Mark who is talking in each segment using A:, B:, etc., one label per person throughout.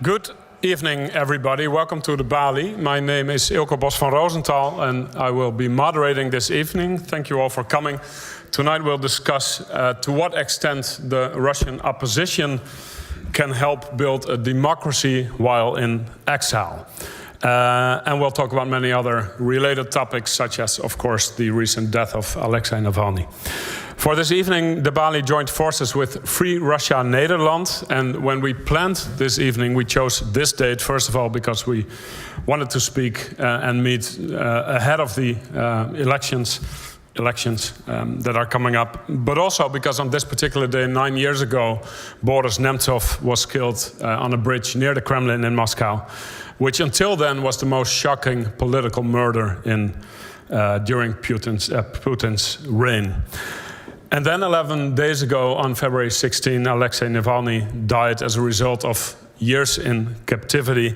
A: Good evening, everybody. Welcome to the Balie. My name is Ilko Bos van Rosenthal, and I will be moderating this evening. Thank you all for coming. Tonight we'll discuss to what extent the Russian opposition can help build a democracy while in exile. And we'll talk about many other related topics, such as, of course, the recent death of Alexei Navalny. For this evening, the Balie joined forces with Free Russia Nederland. And when we planned this evening, we chose this date, first of all, because we wanted to speak and meet ahead of the elections that are coming up, but also because on this particular day, 9 years ago, Boris Nemtsov was killed on a bridge near the Kremlin in Moscow, which until then was the most shocking political murder during Putin's reign. And then 11 days ago, on February 16, Alexei Navalny died as a result of years in captivity.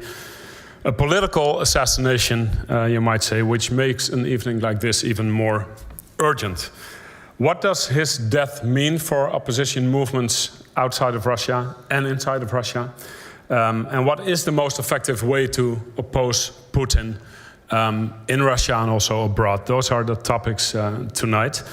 A: A political assassination, you might say, which makes an evening like this even more urgent. What does his death mean for opposition movements outside of Russia and inside of Russia? And what is the most effective way to oppose Putin in Russia and also abroad? Those are the topics tonight.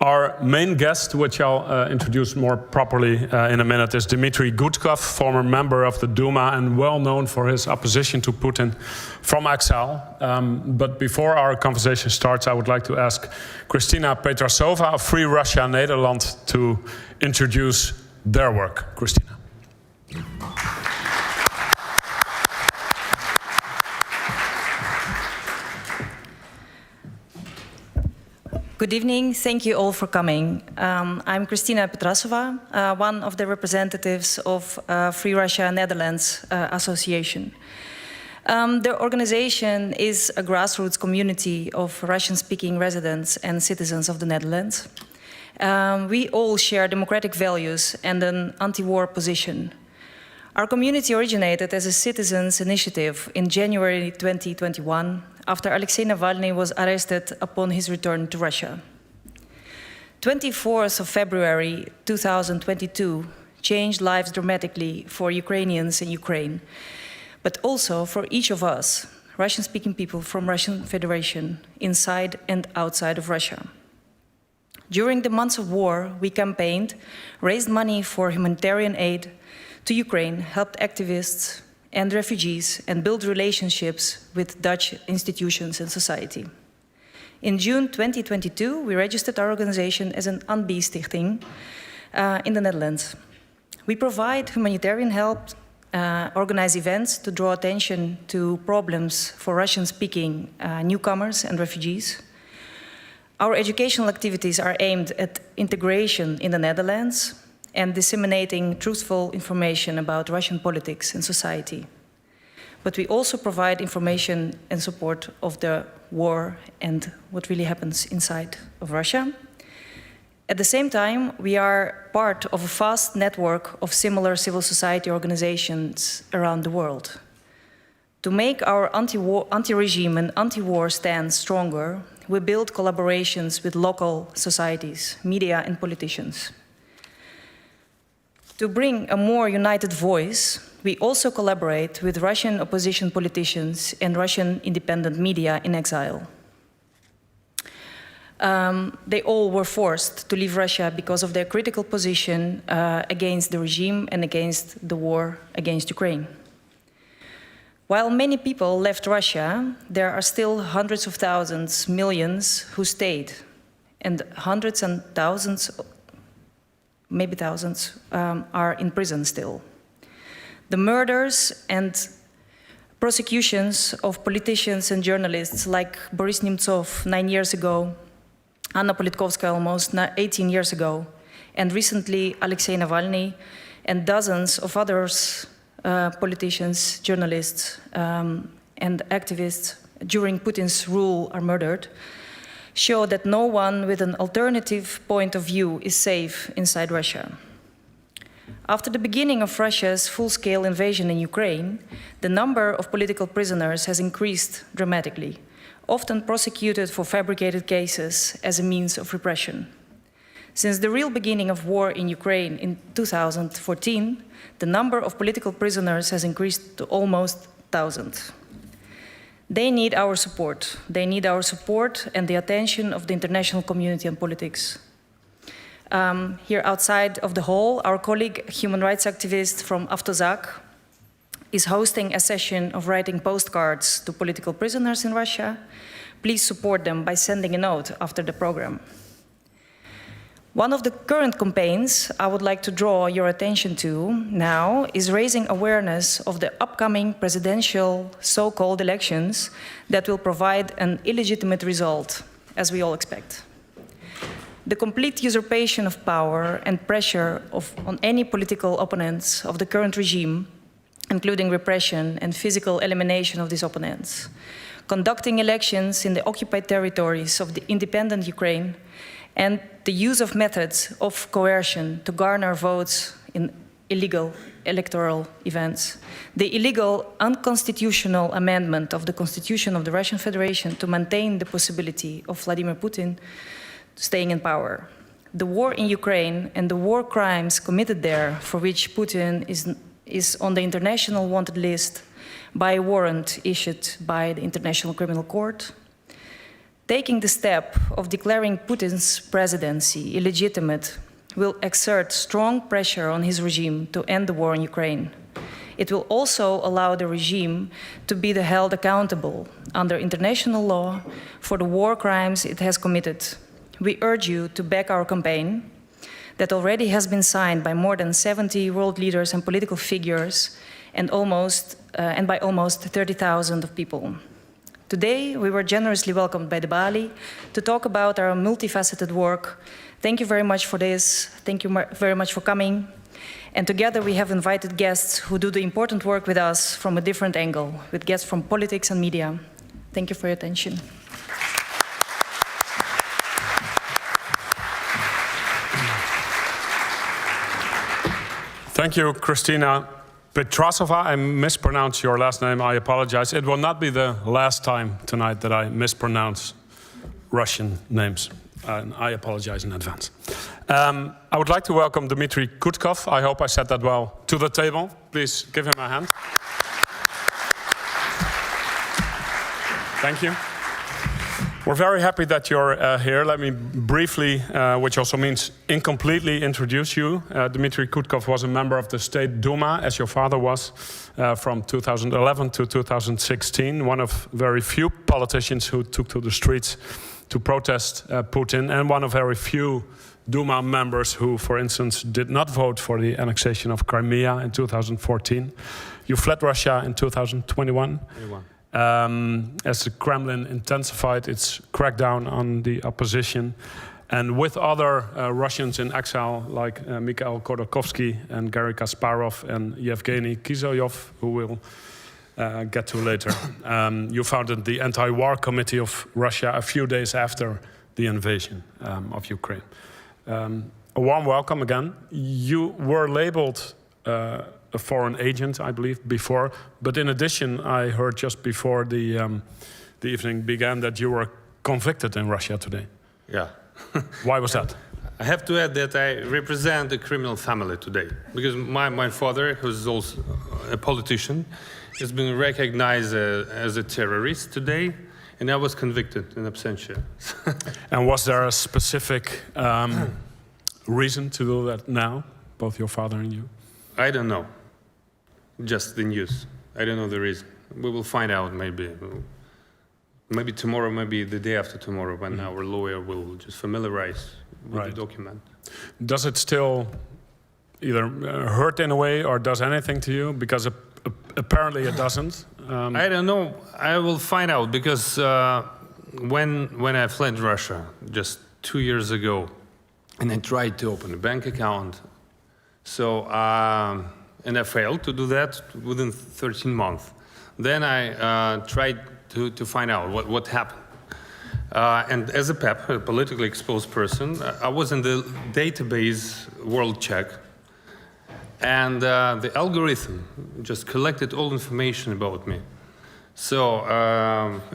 A: Our main guest, which I'll introduce more properly in a minute, is Dmitry Gudkov, former member of the Duma and well known for his opposition to Putin from exile. But before our conversation starts, I would like to ask Kristina Petrasova of Free Russia Nederland to introduce their work. Kristina.
B: Good evening. Thank you all for coming. I'm Kristina Petrasova, one of the representatives of Free Russia Netherlands Association. The organization is a grassroots community of Russian-speaking residents and citizens of the Netherlands. We all share democratic values and an anti-war position. Our community originated as a citizens' initiative in January 2021, after Alexei Navalny was arrested upon his return to Russia. 24th of February 2022 changed lives dramatically for Ukrainians in Ukraine, but also for each of us, Russian-speaking people from Russian Federation, inside and outside of Russia. During the months of war, we campaigned, raised money for humanitarian aid to Ukraine, helped activists and refugees, and build relationships with Dutch institutions and society. In June 2022, we registered our organization as an ANBI-stichting in the Netherlands. We provide humanitarian help, organize events to draw attention to problems for Russian-speaking newcomers and refugees. Our educational activities are aimed at integration in the Netherlands and disseminating truthful information about Russian politics and society. But we also provide information and support of the war and what really happens inside of Russia. At the same time, we are part of a vast network of similar civil society organizations around the world. To make our anti-regime and anti-war stance stronger, we build collaborations with local societies, media and politicians. To bring a more united voice, we also collaborate with Russian opposition politicians and Russian independent media in exile. They all were forced to leave Russia because of their critical position against the regime and against the war against Ukraine. While many people left Russia, there are still hundreds of thousands, millions who stayed, and hundreds and thousands, maybe thousands, are in prison still. The murders and prosecutions of politicians and journalists like Boris Nemtsov 9 years ago, Anna Politkovskaya almost 18 years ago, and recently Alexei Navalny and dozens of others, politicians, journalists, and activists during Putin's rule are murdered, show that no one with an alternative point of view is safe inside Russia. After the beginning of Russia's full-scale invasion in Ukraine, the number of political prisoners has increased dramatically, often prosecuted for fabricated cases as a means of repression. Since the real beginning of war in Ukraine in 2014, the number of political prisoners has increased to almost 1,000. They need our support. They need our support and the attention of the international community on politics. Here outside of the hall, our colleague, human rights activist from Avtozak, is hosting a session of writing postcards to political prisoners in Russia. Please support them by sending a note after the program. One of the current campaigns I would like to draw your attention to now is raising awareness of the upcoming presidential so-called elections that will provide an illegitimate result, as we all expect. The complete usurpation of power and pressure on any political opponents of the current regime, including repression and physical elimination of these opponents, conducting elections in the occupied territories of the independent Ukraine, and the use of methods of coercion to garner votes in illegal electoral events. The illegal, unconstitutional amendment of the Constitution of the Russian Federation to maintain the possibility of Vladimir Putin staying in power. The war in Ukraine and the war crimes committed there, for which Putin is on the international wanted list by a warrant issued by the International Criminal Court. Taking the step of declaring Putin's presidency illegitimate will exert strong pressure on his regime to end the war in Ukraine. It will also allow the regime to be held accountable under international law for the war crimes it has committed. We urge you to back our campaign that already has been signed by more than 70 world leaders and political figures and by almost 30,000 of people. Today, we were generously welcomed by the Balie to talk about our multifaceted work. Thank you very much for this. Thank you very much for coming. And together we have invited guests who do the important work with us from a different angle, with guests from politics and media. Thank you for your attention.
A: Thank you, Kristina Petrasova. I mispronounced your last name. I apologize. It will not be the last time tonight that I mispronounce Russian names. I apologize in advance. I would like to welcome Dmitry Gudkov. I hope I said that well, to the table. Please give him a hand. Thank you. We're very happy that you're here. Let me briefly, which also means incompletely, introduce you. Dmitry Gudkov was a member of the State Duma, as your father was, from 2011 to 2016, one of very few politicians who took to the streets to protest Putin, and one of very few Duma members who, for instance, did not vote for the annexation of Crimea in 2014. You fled Russia in 2021. As the Kremlin intensified its crackdown on the opposition, and with other Russians in exile like Mikhail Khodorkovsky and Garry Kasparov and Yevgeny Kislyak, who we'll get to later. You founded the Anti-War Committee of Russia a few days after the invasion of Ukraine. A warm welcome again. You were labeled a foreign agent, I believe, before. But in addition, I heard just before the evening began that you were convicted in Russia today.
C: Yeah.
A: Why was that?
C: I have to add that I represent a criminal family today, because my father, who's also a politician, has been recognized as a terrorist today, and I was convicted in absentia.
A: And was there a specific reason to do that now, both your father and you?
C: I don't know. Just the news. I don't know the reason. We will find out maybe. Maybe tomorrow, maybe the day after tomorrow, when our lawyer will just familiarize with the document.
A: Does it still either hurt in a way or does anything to you? Because apparently it doesn't.
C: I don't know. I will find out, because when I fled Russia just 2 years ago, and I tried to open a bank account, so and I failed to do that within 13 months. Then I tried to find out what happened. And as a PEP, a politically exposed person, I was in the database World Check, and the algorithm just collected all information about me. So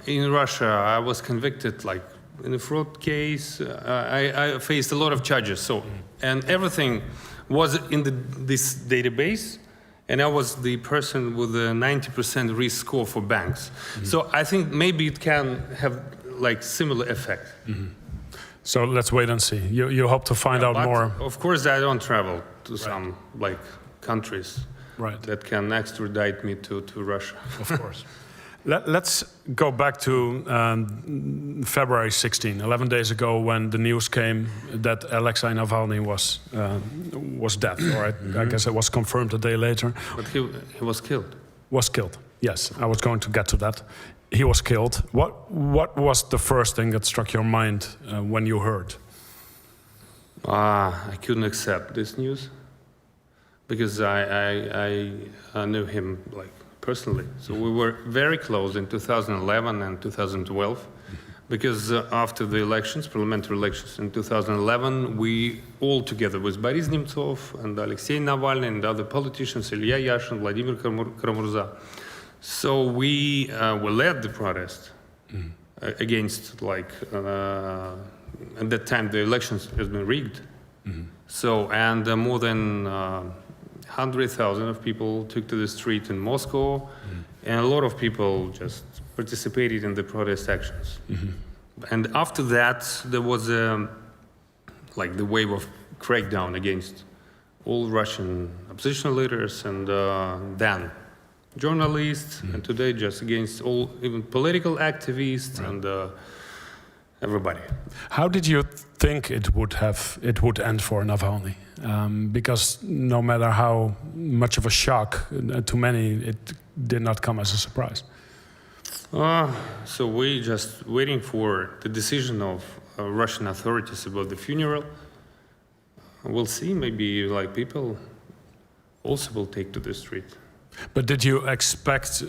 C: in Russia, I was convicted like in a fraud case. I faced a lot of charges. So, and everything was in this database, and I was the person with a 90% risk score for banks. So I think maybe it can have like similar effect.
A: So let's wait and see. You hope to find out
C: But
A: more.
C: of course, I don't travel to some like countries
A: Right.
C: that can extradite me to Russia.
A: Of course. Let's go back to February 16, 11 days ago, when the news came that Alexei Navalny was dead. All right, I guess it was confirmed a day later.
C: But he was killed.
A: Was killed. Yes, I was going to get to that. He was killed. What was the first thing that struck your mind when you heard?
C: I couldn't accept this news because I knew him like personally. So we were very close in 2011 and 2012 because after the elections, parliamentary elections in 2011, we all together with Boris Nemtsov and Alexei Navalny and other politicians, Ilya Yashin, Vladimir Karamurza. So we led the protest against like, at that time the elections has been rigged. So, and more than 100,000 of people took to the street in Moscow, and a lot of people just participated in the protest actions. And after that, there was like the wave of crackdown against all Russian opposition leaders and then journalists, and today just against all, even political activists and everybody.
A: How did you think it would end for Navalny? Because no matter how much of a shock to many, it did not come as a surprise.
C: So we just waiting for the decision of Russian authorities about the funeral. We'll see. Maybe like people also will take to the street.
A: But did you expect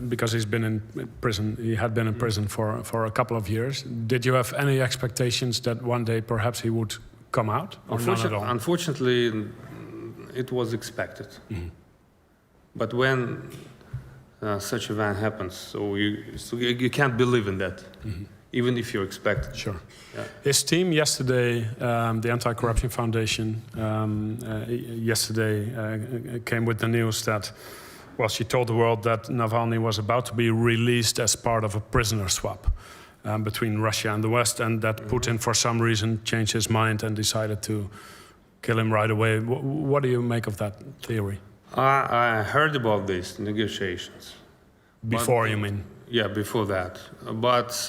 A: because he's been in prison, he had been in prison for a couple of years, did you have any expectations that one day perhaps he would come out? Or none at all?
C: Unfortunately, it was expected. But when such event happens, so you can't believe in that, even if you expect it.
A: Sure.
C: Yeah.
A: His team yesterday, the Anti-Corruption Foundation, yesterday came with the news that, well, she told the world that Navalny was about to be released as part of a prisoner swap between Russia and the West, and that Putin, for some reason, changed his mind and decided to kill him right away. What do you make of that theory?
C: I heard about these negotiations.
A: Before, you mean?
C: Yeah, before that. But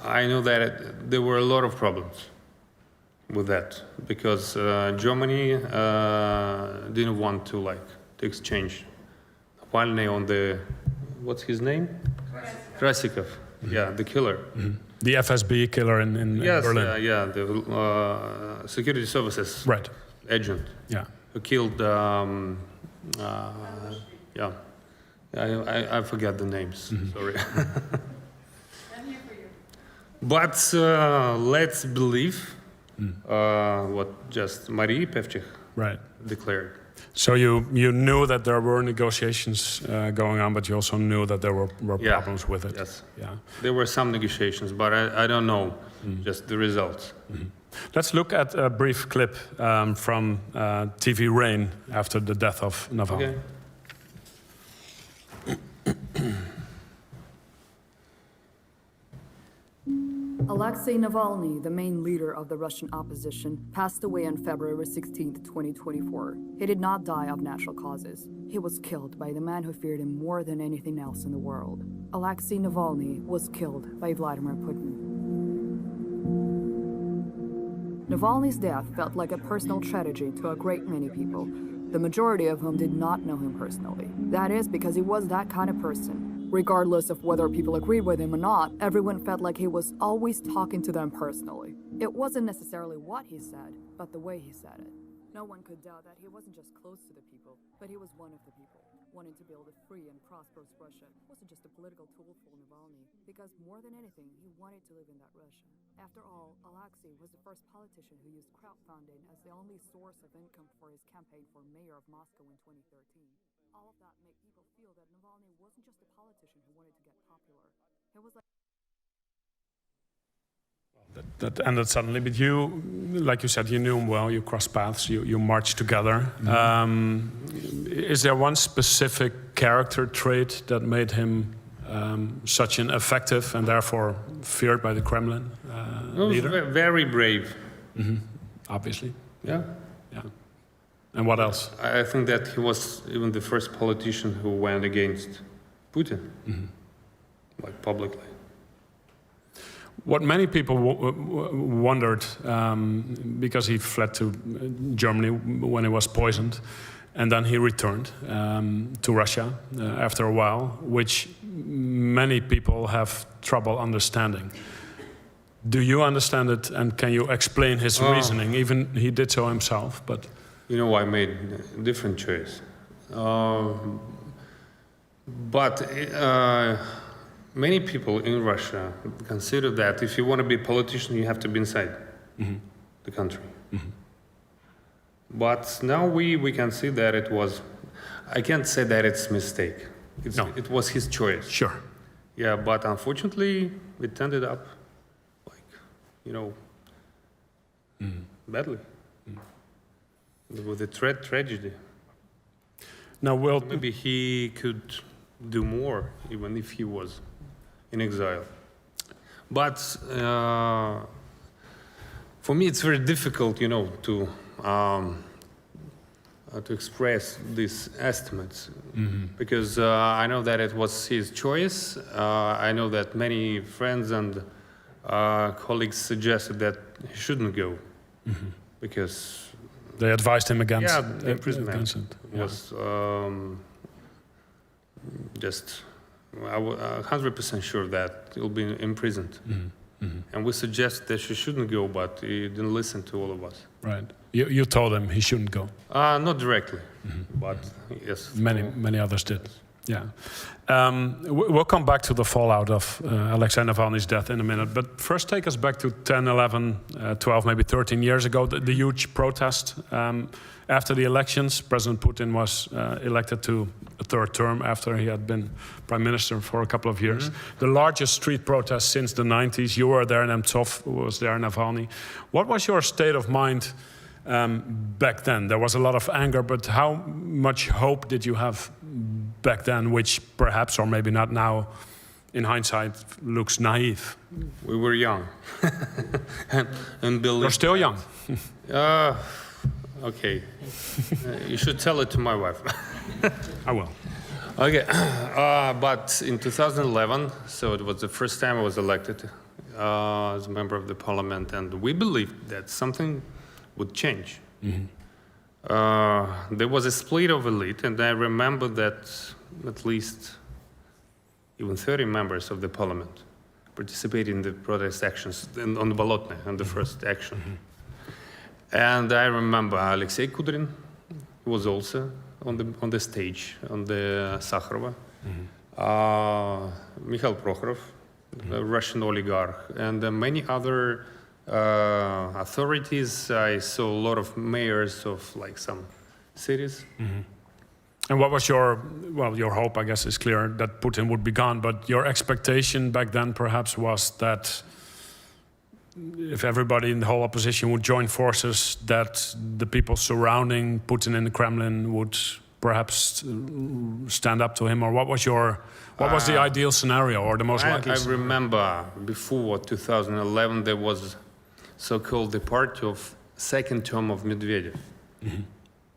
C: I know that there were a lot of problems with that because Germany didn't want to to exchange Navalny on the, what's his name? Krasikov. Yeah, the killer.
A: The FSB killer in Berlin.
C: Yeah, the security services agent.
A: Yeah.
C: Who killed, I forget the names, sorry.
B: I'm here for you.
C: But let's believe what just Marie Pevchik declared.
A: So you knew that there were negotiations going on, but you also knew that there were problems with it.
C: Yes.
A: Yeah.
C: There were some negotiations, but I don't know just the results.
A: Let's look at a brief clip from TV Rain after the death of Navalny.
C: Okay.
D: Alexei Navalny, the main leader of the Russian opposition, passed away on February 16, 2024. He did not die of natural causes. He was killed by the man who feared him more than anything else in the world. Alexei Navalny was killed by Vladimir Putin. Navalny's death felt like a personal tragedy to a great many people, the majority of whom did not know him personally. That is because he was that kind of person. Regardless of whether people agreed with him or not, everyone felt like he was always talking to them personally. It wasn't necessarily what he said, but the way he said it. No one could doubt that he wasn't just close to the people, but he was one of the people. Wanting to build a free and prosperous Russia wasn't just a political tool for Navalny, because more than anything, he wanted to live in that Russia. After all, Alexei was the first politician who used crowdfunding as the only source of income for his campaign for mayor of Moscow in 2013. All of that made people feel that Navalny wasn't just a politician who wanted to get popular. It was like
A: that ended suddenly. But you, like you said, you knew him well. You crossed paths. You marched together. Is there one specific character trait that made him such an effective and therefore feared by the Kremlin leader?
C: Very brave.
A: Obviously.
C: Yeah.
A: Yeah. And what else?
C: I think that he was even the first politician who went against Putin, like publicly.
A: What many people wondered, because he fled to Germany when he was poisoned, and then he returned to Russia after a while, which many people have trouble understanding. Do you understand it, and can you explain his reasoning? Even he did so himself, but...
C: You know, I made a different choice. But many people in Russia consider that if you want to be a politician, you have to be inside the country. But now we can see that it was, I can't say that it's a mistake. It was his choice.
A: Sure.
C: Yeah, but unfortunately, it ended up like, you know, badly. With a tragedy.
A: Now,
C: maybe he could do more, even if he was in exile. But for me, it's very difficult, you know, to express these estimates because I know that it was his choice. I know that many friends and colleagues suggested that he shouldn't go because.
A: They advised him against.
C: Yeah, the imprisonment was just. I was 100% sure that he'll be imprisoned, and we suggest that he shouldn't go, but he didn't listen to all of us.
A: Right. You told him he shouldn't go.
C: Not directly, but yes.
A: Many others did. Yeah. We'll come back to the fallout of Alexei Navalny's death in a minute. But first take us back to 10, 11, 12, maybe 13 years ago, the huge protest. After the elections, President Putin was elected to a third term after he had been prime minister for a couple of years. The largest street protest since the 90s. You were there, Nemtsov was there, Navalny. What was your state of mind back then? There was a lot of anger, but how much hope did you have back then, which perhaps, or maybe not now, in hindsight, looks naive?
C: We were young. and
A: You're still young.
C: Okay. You should tell it to my wife.
A: I will.
C: Okay. But in 2011, so it was the first time I was elected as a member of the parliament, and we believed that something would change. There was a split of elite, and I remember that at least even 30 members of the parliament participated in the protest actions on the Bolotne, on the first action. And I remember Alexei Kudrin was also on the stage, on the Sakharova. Mikhail Prokhorov, a Russian oligarch, and many other authorities. I saw a lot of mayors of like some cities.
A: And what was your hope, I guess, is clear that Putin would be gone, but your expectation back then perhaps was that if everybody in the whole opposition would join forces, that the people surrounding Putin in the Kremlin would perhaps stand up to him, or what was the ideal scenario, or the most likely
C: I
A: scenario?
C: remember before 2011 there was so-called the party of second term of Medvedev,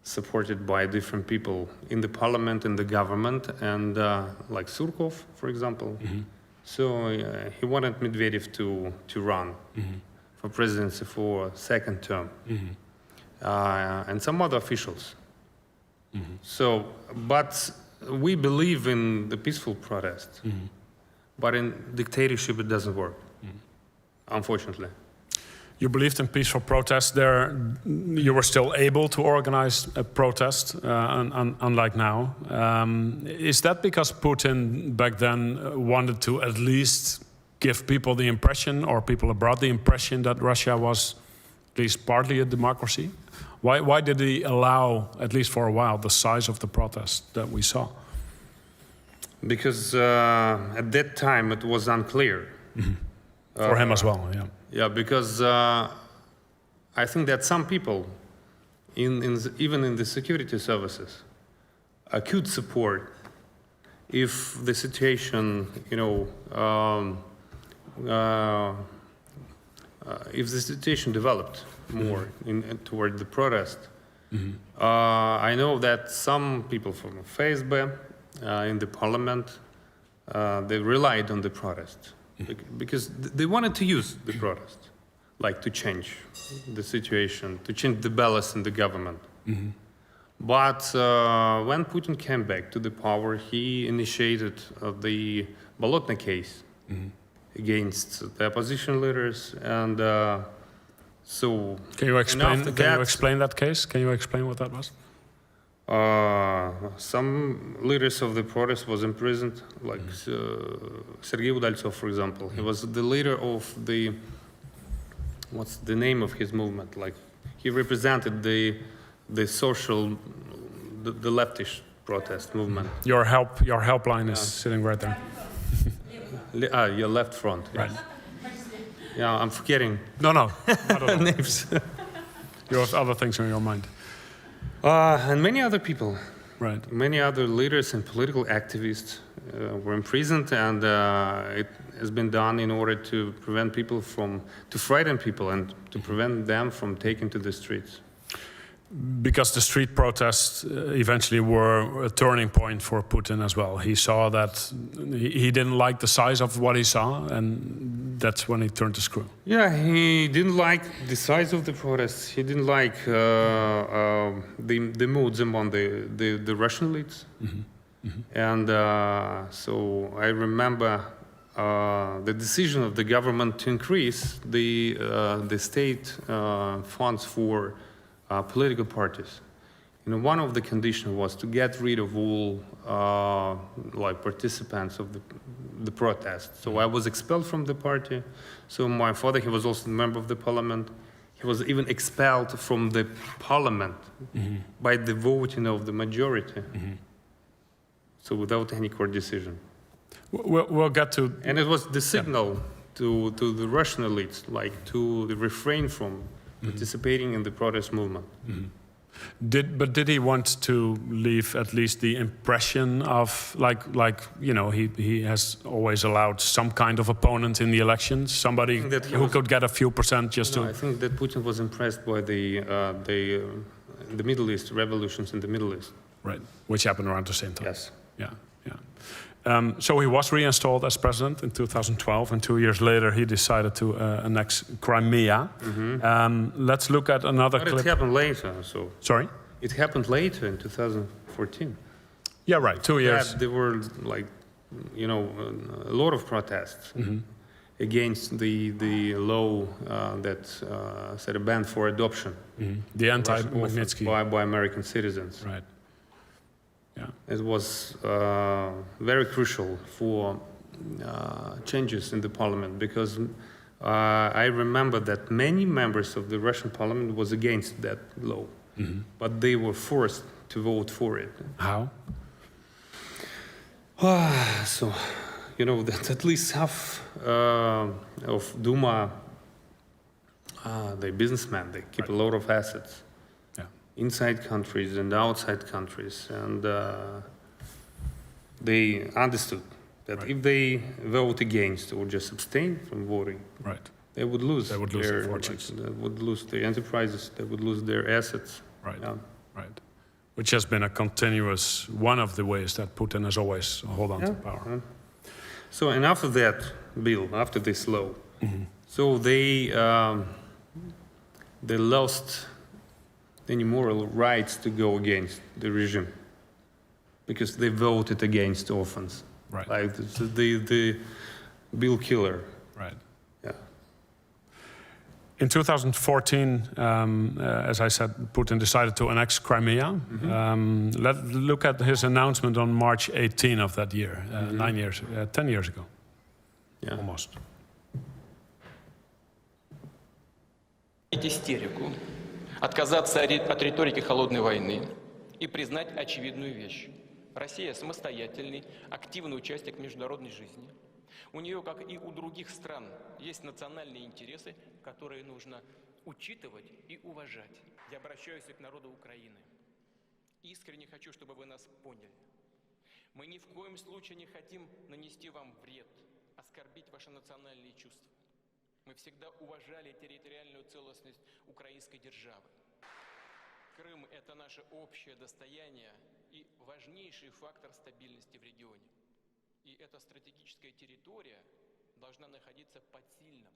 C: supported by different people in the parliament, in the government, and like Surkov, for example. So he wanted Medvedev to run for presidency for second term, and some other officials. So, but we believe in the peaceful protest, but in dictatorship it doesn't work, unfortunately.
A: You believed in peaceful protest there. You were still able to organize a protest, unlike now. Is that because Putin back then wanted to at least give people the impression, or people abroad the impression, that Russia was at least partly a democracy? Why did he allow, at least for a while, the size of the protest that we saw?
C: Because at that time it was unclear.
A: For him as well, yeah.
C: Yeah, because I think that some people, even in the security services, could support if the situation, if the situation developed more toward the protest. I know that some people from FSB in the parliament, they relied on the protest because they wanted to use the protest, like to change the situation, to change the balance in the government. But when Putin came back to the power, he initiated the Bolotny case against the opposition leaders, and so.
A: Can you explain that case? Can you explain what that was?
C: Some leaders of the protest was imprisoned, like Sergei Udaltsov, for example. He was the leader of the, what's the name of his movement? Like he represented the social, the leftish protest movement.
A: Your helpline is sitting right there.
C: Your left front. Yes.
A: Right.
C: Yeah, I'm forgetting.
A: No.
C: Names.
A: You have other things on your mind.
C: And many other people.
A: Right.
C: Many other leaders and political activists were imprisoned, and it has been done in order to prevent people to frighten people and to prevent them from taking to the streets.
A: Because the street protests eventually were a turning point for Putin as well. He saw that he didn't like the size of what he saw, and that's when he turned the screw.
C: Yeah, he didn't like the size of the protests. He didn't like the moods among the Russian elites. And so I remember the decision of the government to increase the state funds for political parties. One of the conditions was to get rid of all participants of the protest. So I was expelled from the party. So my father, he was also a member of the parliament. He was even expelled from the parliament by the voting of the majority. So without any court decision.
A: We'll get to.
C: And it was the signal to the Russian elites, like to refrain from participating in the protest movement.
A: Did he want to leave at least the impression of he has always allowed some kind of opponent in the elections, somebody who could get a few percent just to.
C: I think that Putin was impressed by the Middle East revolutions in the Middle East.
A: Right, which happened around the same time.
C: Yes.
A: Yeah. So he was reinstalled as president in 2012, and 2 years later he decided to annex Crimea. Let's look at another clip.
C: It happened later. So.
A: Sorry?
C: It happened later in 2014.
A: Yeah, right. 2 years.
C: There were a lot of protests against the law that set a ban for adoption.
A: The anti-Magnitsky
C: by American citizens.
A: Right. Yeah.
C: It was very crucial for changes in the parliament because I remember that many members of the Russian parliament was against that law, but they were forced to vote for it.
A: How?
C: So, that at least half of Duma, they're businessmen, they keep a lot of assets. Inside countries and outside countries, and they understood that if they vote against or just abstain from voting, they would lose. They would lose their fortunes. They would lose their enterprises. They would lose their assets.
A: Right. Which has been a continuous one of the ways that Putin has always held on to power.
C: So, and after that bill, after this law, so they lost any moral rights to go against the regime because they voted against orphans, like the bill killer.
A: Right.
C: Yeah.
A: In 2014, as I said, Putin decided to annex Crimea. Let's look at his announcement on March 18 of that year, 10 years ago, almost.
E: Истерику. Отказаться от риторики холодной войны и признать очевидную вещь. Россия самостоятельный, активный участник международной жизни. У нее, как и у других стран, есть национальные интересы, которые нужно учитывать и уважать. Я обращаюсь к народу Украины. Искренне хочу, чтобы вы нас поняли. Мы ни в коем случае не хотим нанести вам вред, оскорбить ваши национальные чувства. Мы всегда уважали территориальную целостность украинской державы. Крым – это наше общее достояние и важнейший фактор стабильности в регионе. И эта стратегическая территория должна находиться под сильным,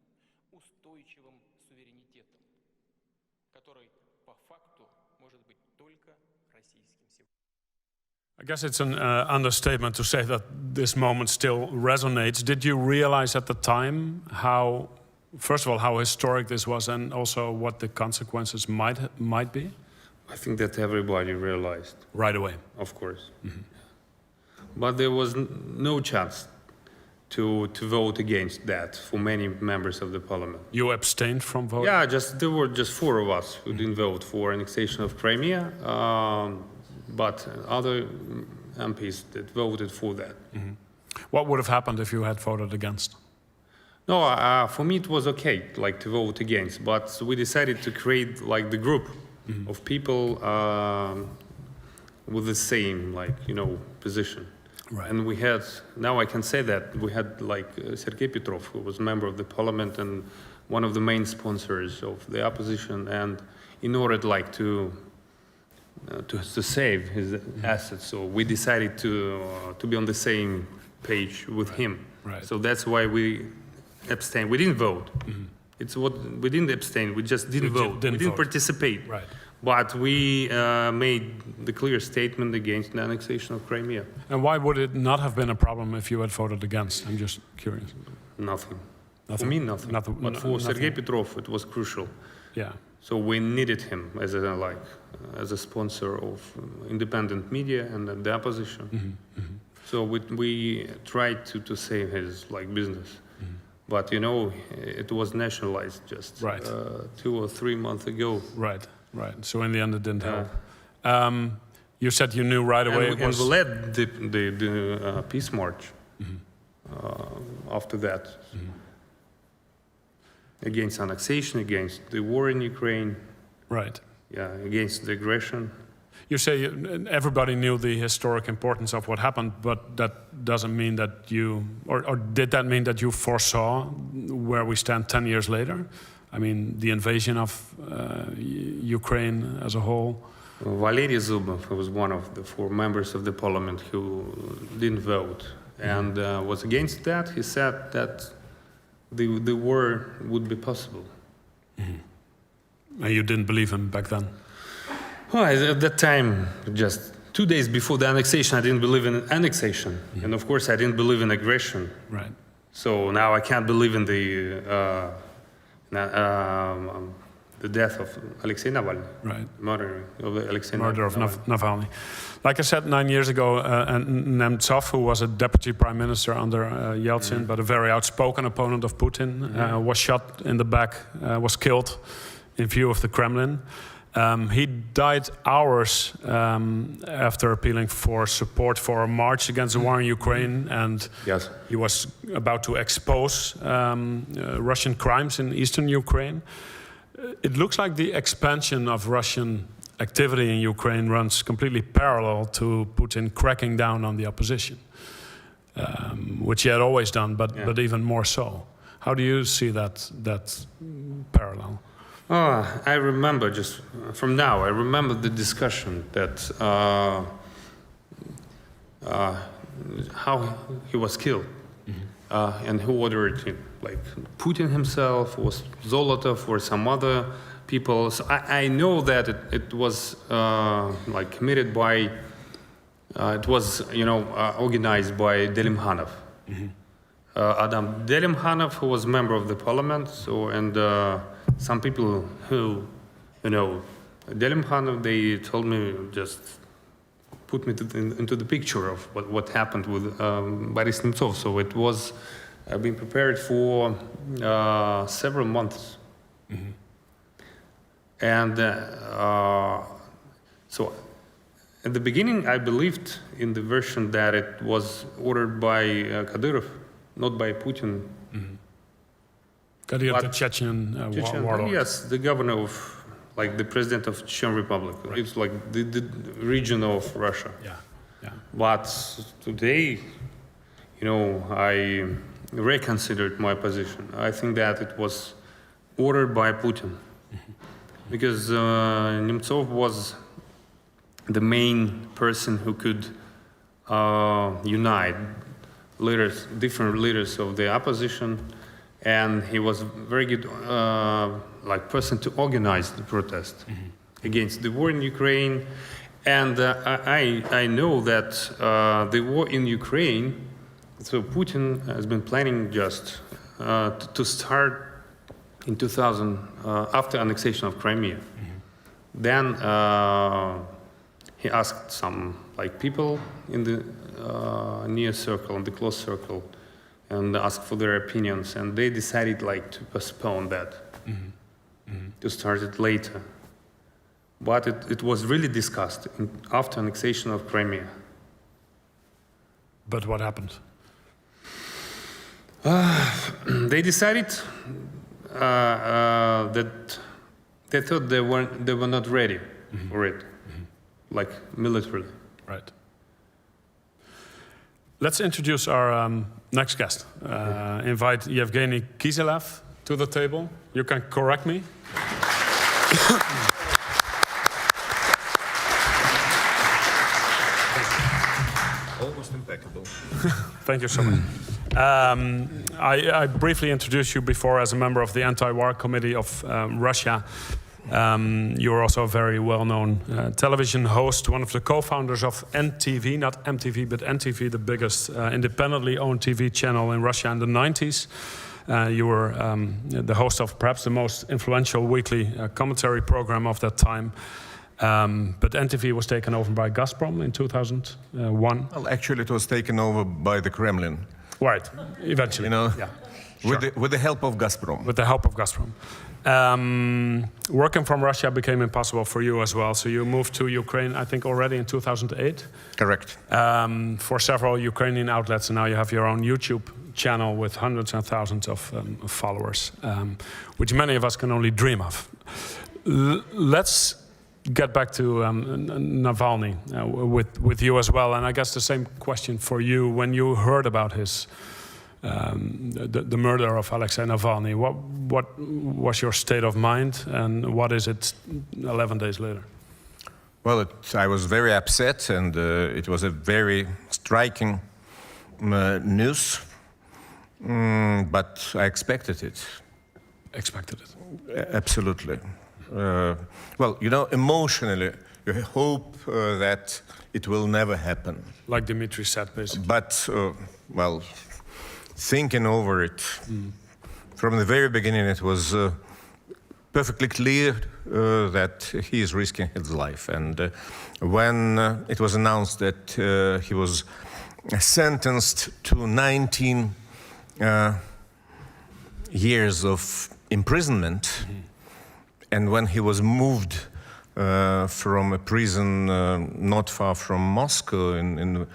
E: устойчивым суверенитетом, который по факту может быть только российским сегодня.
A: I guess it's an understatement to say that this moment still resonates. Did you realize at the time how, first of all, how historic this was, and also what the consequences might be?
C: I think that everybody realized,
A: Right away.
C: of course. But there was no chance to vote against that for many members of the parliament.
A: You abstained from voting?
C: Yeah, there were just 4 of us who didn't vote for annexation of Crimea, but other MPs that voted for that.
A: What would have happened if you had voted against?
C: No, for me it was okay, like to vote against, but we decided to create like the group of people with the same, like, position.
A: Right.
C: And we had, now I can say that, we had like Sergei Petrov, who was member of the parliament and one of the main sponsors of the opposition, and in order like to save his assets, so we decided to be on the same page with him.
A: Right.
C: So that's why we abstained. We didn't vote. It's what we didn't abstain. We just didn't vote.
A: didn't
C: we didn't
A: vote.
C: participate.
A: Right.
C: But we made the clear statement against the annexation of Crimea.
A: And why would it not have been a problem if you had voted against? I'm just curious.
C: Nothing. For
A: Nothing.
C: me, nothing.
A: Nothing.
C: But for
A: Nothing.
C: Sergei Petrov, it was crucial.
A: Yeah.
C: So we needed him as a sponsor of independent media and the opposition. So we tried to save his business. But it was nationalized just
A: Right.
C: 2 or 3 months ago.
A: Right. Right. So in the end, it didn't help. You said you knew right away.
C: And we led the peace march after that. Against annexation, against the war in Ukraine,
A: Right.
C: against the aggression.
A: You say everybody knew the historic importance of what happened, but that doesn't mean that you, or did that mean that you foresaw where we stand 10 years later? I mean, the invasion of Ukraine as a whole.
C: Valery Zubov was one of the 4 members of the parliament who didn't vote and was against that. He said that the war would be possible.
A: And you didn't believe him back then?
C: Well, at that time, just 2 days before the annexation, I didn't believe in annexation. And of course, I didn't believe in aggression.
A: Right.
C: So now I can't believe in the death of Alexei Navalny.
A: Right.
C: Murder of Alexei
A: Murder of
C: Navalny.
A: Navalny. Like I said 9 years ago, Nemtsov, who was a deputy prime minister under Yeltsin, but a very outspoken opponent of Putin, was shot in the back, was killed in view of the Kremlin. He died hours after appealing for support for a march against the war in Ukraine, and
C: Yes.
A: he was about to expose Russian crimes in eastern Ukraine. It looks like the expansion of Russian activity in Ukraine runs completely parallel to Putin cracking down on the opposition, which he had always done, but even more so. How do you see that parallel?
C: I remember just from now, I remember the discussion that how he was killed and who ordered him. Like Putin himself, was Zolotov, or some other people. So I know that it was committed by, it was organized by Delimhanov. Adam Delimhanov, who was member of the parliament, and some people who, Delimhanov, they told me, just put me into the picture of what happened with Boris Nemtsov. So it was being prepared for several months. And so at the beginning, I believed in the version that it was ordered by Kadyrov. not by Putin.
A: The
C: But
A: Chechen
C: Chechen,
A: warlord.
C: yes, the governor of, like the president of Chechen Republic.
A: Right.
C: It's like the region of Russia.
A: Yeah, yeah.
C: But today, you know, I reconsidered my position. I think that it was ordered by Putin. Because Nemtsov was the main person who could unite leaders, different leaders of the opposition, and he was very good, like person to organize the protest against the war in Ukraine. And I know that the war in Ukraine, so Putin has been planning just to start in 2000 after annexation of Crimea. Then he asked some like people in the near circle, in the close circle, and asked for their opinions, and they decided like to postpone that, to start it later. But it was really discussed after annexation of Crimea.
A: But what happened?
C: They decided that they thought they were not ready for it, like militarily.
A: Right. Let's introduce our next guest. Invite Yevgeny Kiselev to the table. You can correct me.
F: Almost impeccable.
A: Thank you so much. I briefly introduced you before as a member of the Anti-War Committee of Russia. You're also a very well-known television host, one of the co-founders of NTV, not MTV, but NTV, the biggest independently owned TV channel in Russia in the 90s. You were the host of perhaps the most influential weekly commentary program of that time. But NTV was taken over by Gazprom in 2001.
F: Well, actually, it was taken over by the Kremlin.
A: Right, eventually.
F: You know,
A: yeah,
F: with the help of Gazprom.
A: with the help of Gazprom. Working from Russia became impossible for you as well. So you moved to Ukraine, I think, already in 2008.
F: Correct.
A: For several Ukrainian outlets, and now you have your own YouTube channel with hundreds and thousands of followers, which many of us can only dream of. Let's get back to Navalny with you as well, and I guess the same question for you. When you heard about his the murder of Alexei Navalny, what was your state of mind, and what is it 11 days later?
F: Well, I was very upset, and it was a very striking news, but I expected it.
A: Expected it.
F: Absolutely. Well, you know, emotionally, you hope that it will never happen.
A: Like Dmitry said, basically.
F: But, well, thinking over it, from the very beginning, it was perfectly clear that he is risking his life. And when it was announced that he was sentenced to 19 years of imprisonment, and when he was moved from a prison not far from Moscow in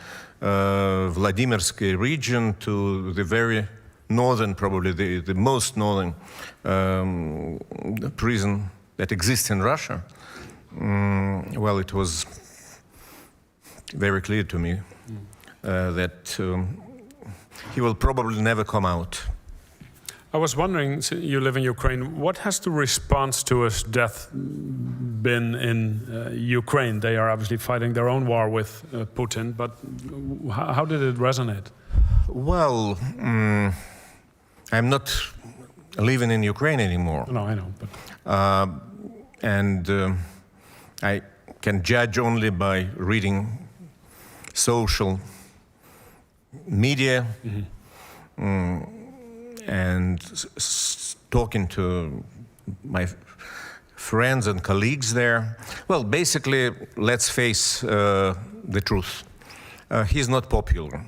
F: Vladimirsky region to the very northern, probably the most northern prison that exists in Russia, well, it was very clear to me that he will probably never come out.
A: I was wondering, so you live in Ukraine, what has the response to his death been in Ukraine? They are obviously fighting their own war with Putin, but how did it resonate?
F: Well, I'm not living in Ukraine anymore.
A: No, I know. But
F: And I can judge only by reading social media, and talking to my friends and colleagues there. Well, basically, let's face the truth. He's not popular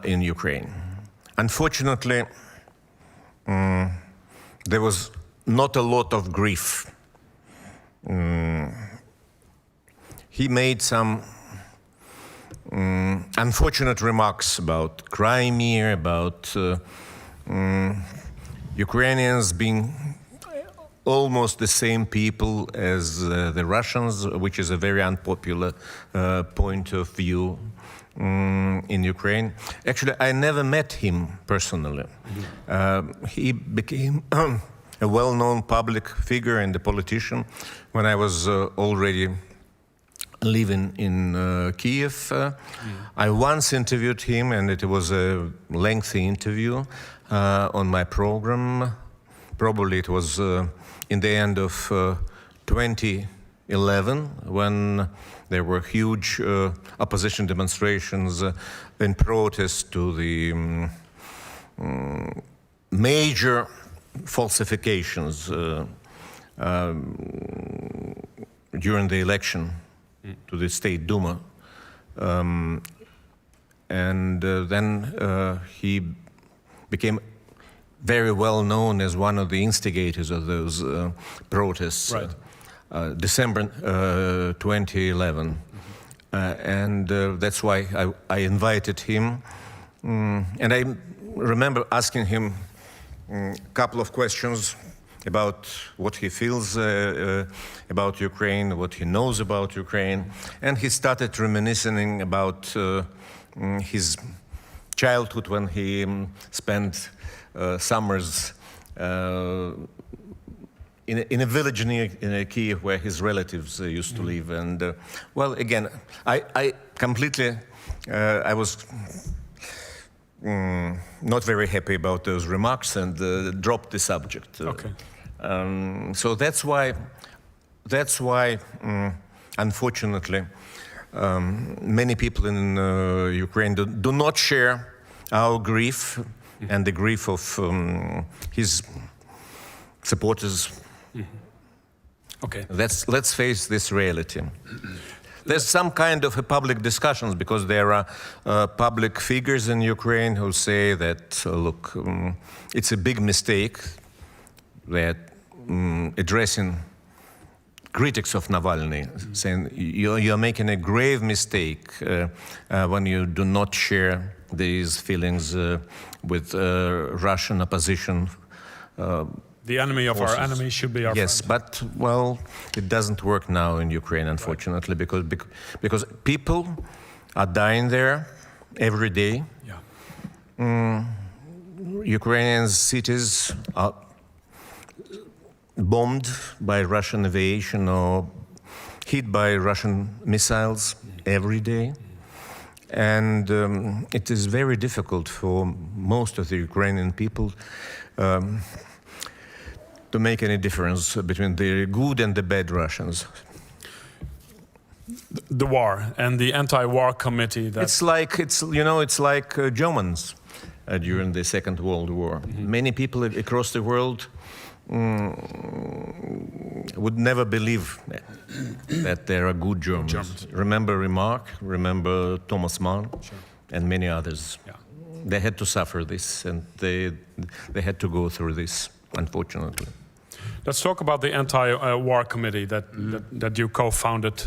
F: in Ukraine. Unfortunately, there was not a lot of grief. He made some unfortunate remarks about Crimea, about Ukrainians being almost the same people as the Russians, which is a very unpopular point of view in Ukraine. Actually, I never met him personally. He became a well-known public figure and a politician when I was already living in Kiev. I once interviewed him, and it was a lengthy interview on my program. Probably it was in the end of 2011 when there were huge opposition demonstrations in protest to the major falsifications during the election to the State Duma. Then he became very well known as one of the instigators of those protests.
A: Right.
F: December 2011. That's why I invited him. And I remember asking him a couple of questions about what he feels about Ukraine, what he knows about Ukraine. And he started reminiscing about his childhood when he spent summers in a village near Kiev where his relatives used to live. And well, again, I completely, I was not very happy about those remarks and dropped the subject.
A: Okay.
F: So that's why, unfortunately, many people in Ukraine do not share our grief and the grief of his supporters.
A: Okay.
F: Let's face this reality. There's some kind of a public discussions because there are public figures in Ukraine who say that, look, it's a big mistake that addressing critics of Navalny, saying you're making a grave mistake when you do not share these feelings with Russian opposition.
A: The enemy of our enemy should be our friend.
F: Yes, but, well, it doesn't work now in Ukraine, unfortunately, because people are dying there every day.
A: Yeah.
F: Ukrainian cities are bombed by Russian aviation or hit by Russian missiles every day. And it is very difficult for most of the Ukrainian people to make any difference between the good and the bad Russians.
A: The war and the anti-war committee.
F: It's like Germans during the Second World War. Many people across the world would never believe that there are good Germans. Remember Remarque, remember Thomas Mann, and many others.
A: Yeah.
F: They had to suffer this, and they had to go through this, unfortunately.
A: Let's talk about the anti-war committee that you co-founded.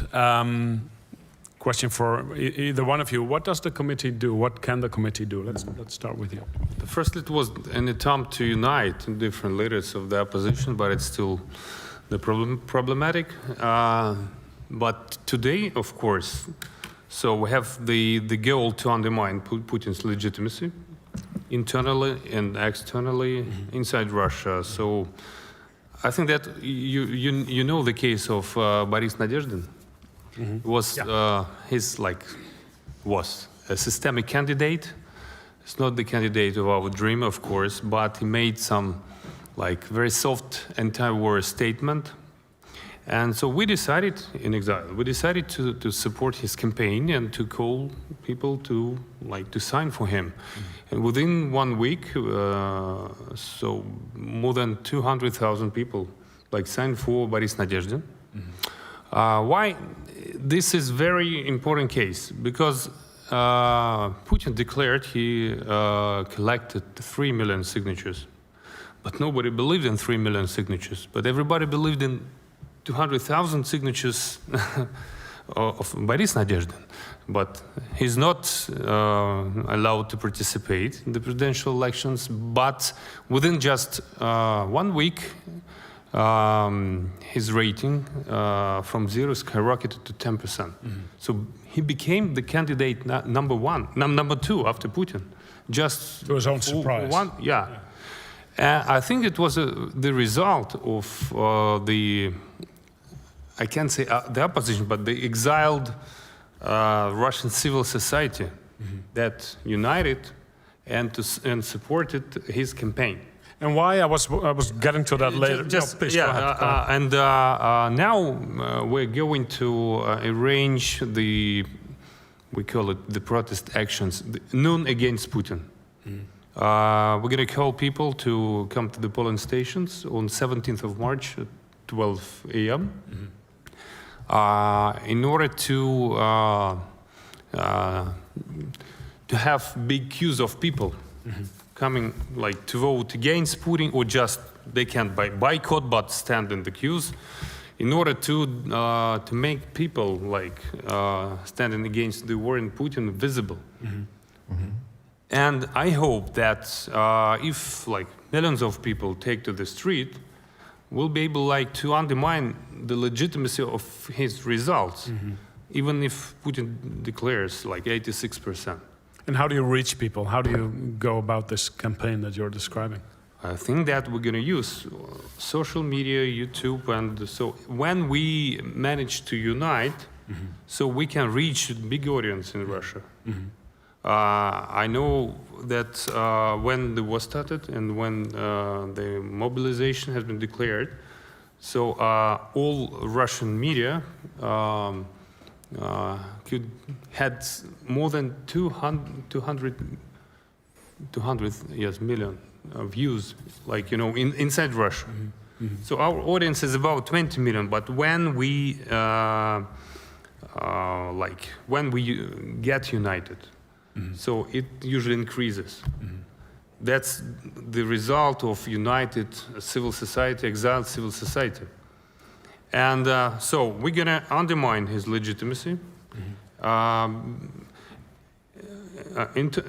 A: Question for either one of you: what does the committee do? What can the committee do? Let's start with you.
C: First, it was an attempt to unite different leaders of the opposition, but it's still problematic. But today, of course, so we have the goal to undermine Putin's legitimacy internally and externally inside Russia. So I think that you know the case of Boris Nemtsov. Was was a systemic candidate. It's not the candidate of our dream, of course, but he made some very soft anti-war statement. And so we decided in exile, to support his campaign and to call people to sign for him. And within 1 week, so more than 200,000 people signed for Boris Nemtsov. Why? This is very important case because Putin declared he collected 3 million signatures, but nobody believed in 3 million signatures. But everybody believed in 200,000 signatures Boris Nemtsov, but he's not allowed to participate in the presidential elections. But within just 1 week, his rating from 0 skyrocketed to 10%. So he became the candidate number 2 after Putin. Just
A: to his own surprise.
C: I think it was the result of I can't say the opposition, but the exiled Russian civil society that united and supported his campaign.
A: And why? I was getting to that later.
C: Just,
A: no, please, go ahead.
C: And now we're going to arrange we call it the protest actions, noon against Putin. We're going to call people to come to the polling stations on 17th of March at 12 a.m. In order to have big queues of people coming like to vote against Putin, or just they can't boycott but stand in the queues, in order to make people like standing against the war in Putin visible. And I hope that if like millions of people take to the street, we'll be able like to undermine the legitimacy of his results, even if Putin declares like 86%.
A: And how do you reach people? How do you go about this campaign that you're describing?
C: I think that we're going to use social media, YouTube, and so when we manage to unite, so we can reach a big audience in Russia. I know that when the war started and when the mobilization has been declared, so all Russian media had more than 200 million views, like, you know, inside Russia. So our audience is about 20 million, but when we get united, so it usually increases. That's the result of united civil society, exiled civil society. And so we're going to undermine his legitimacy,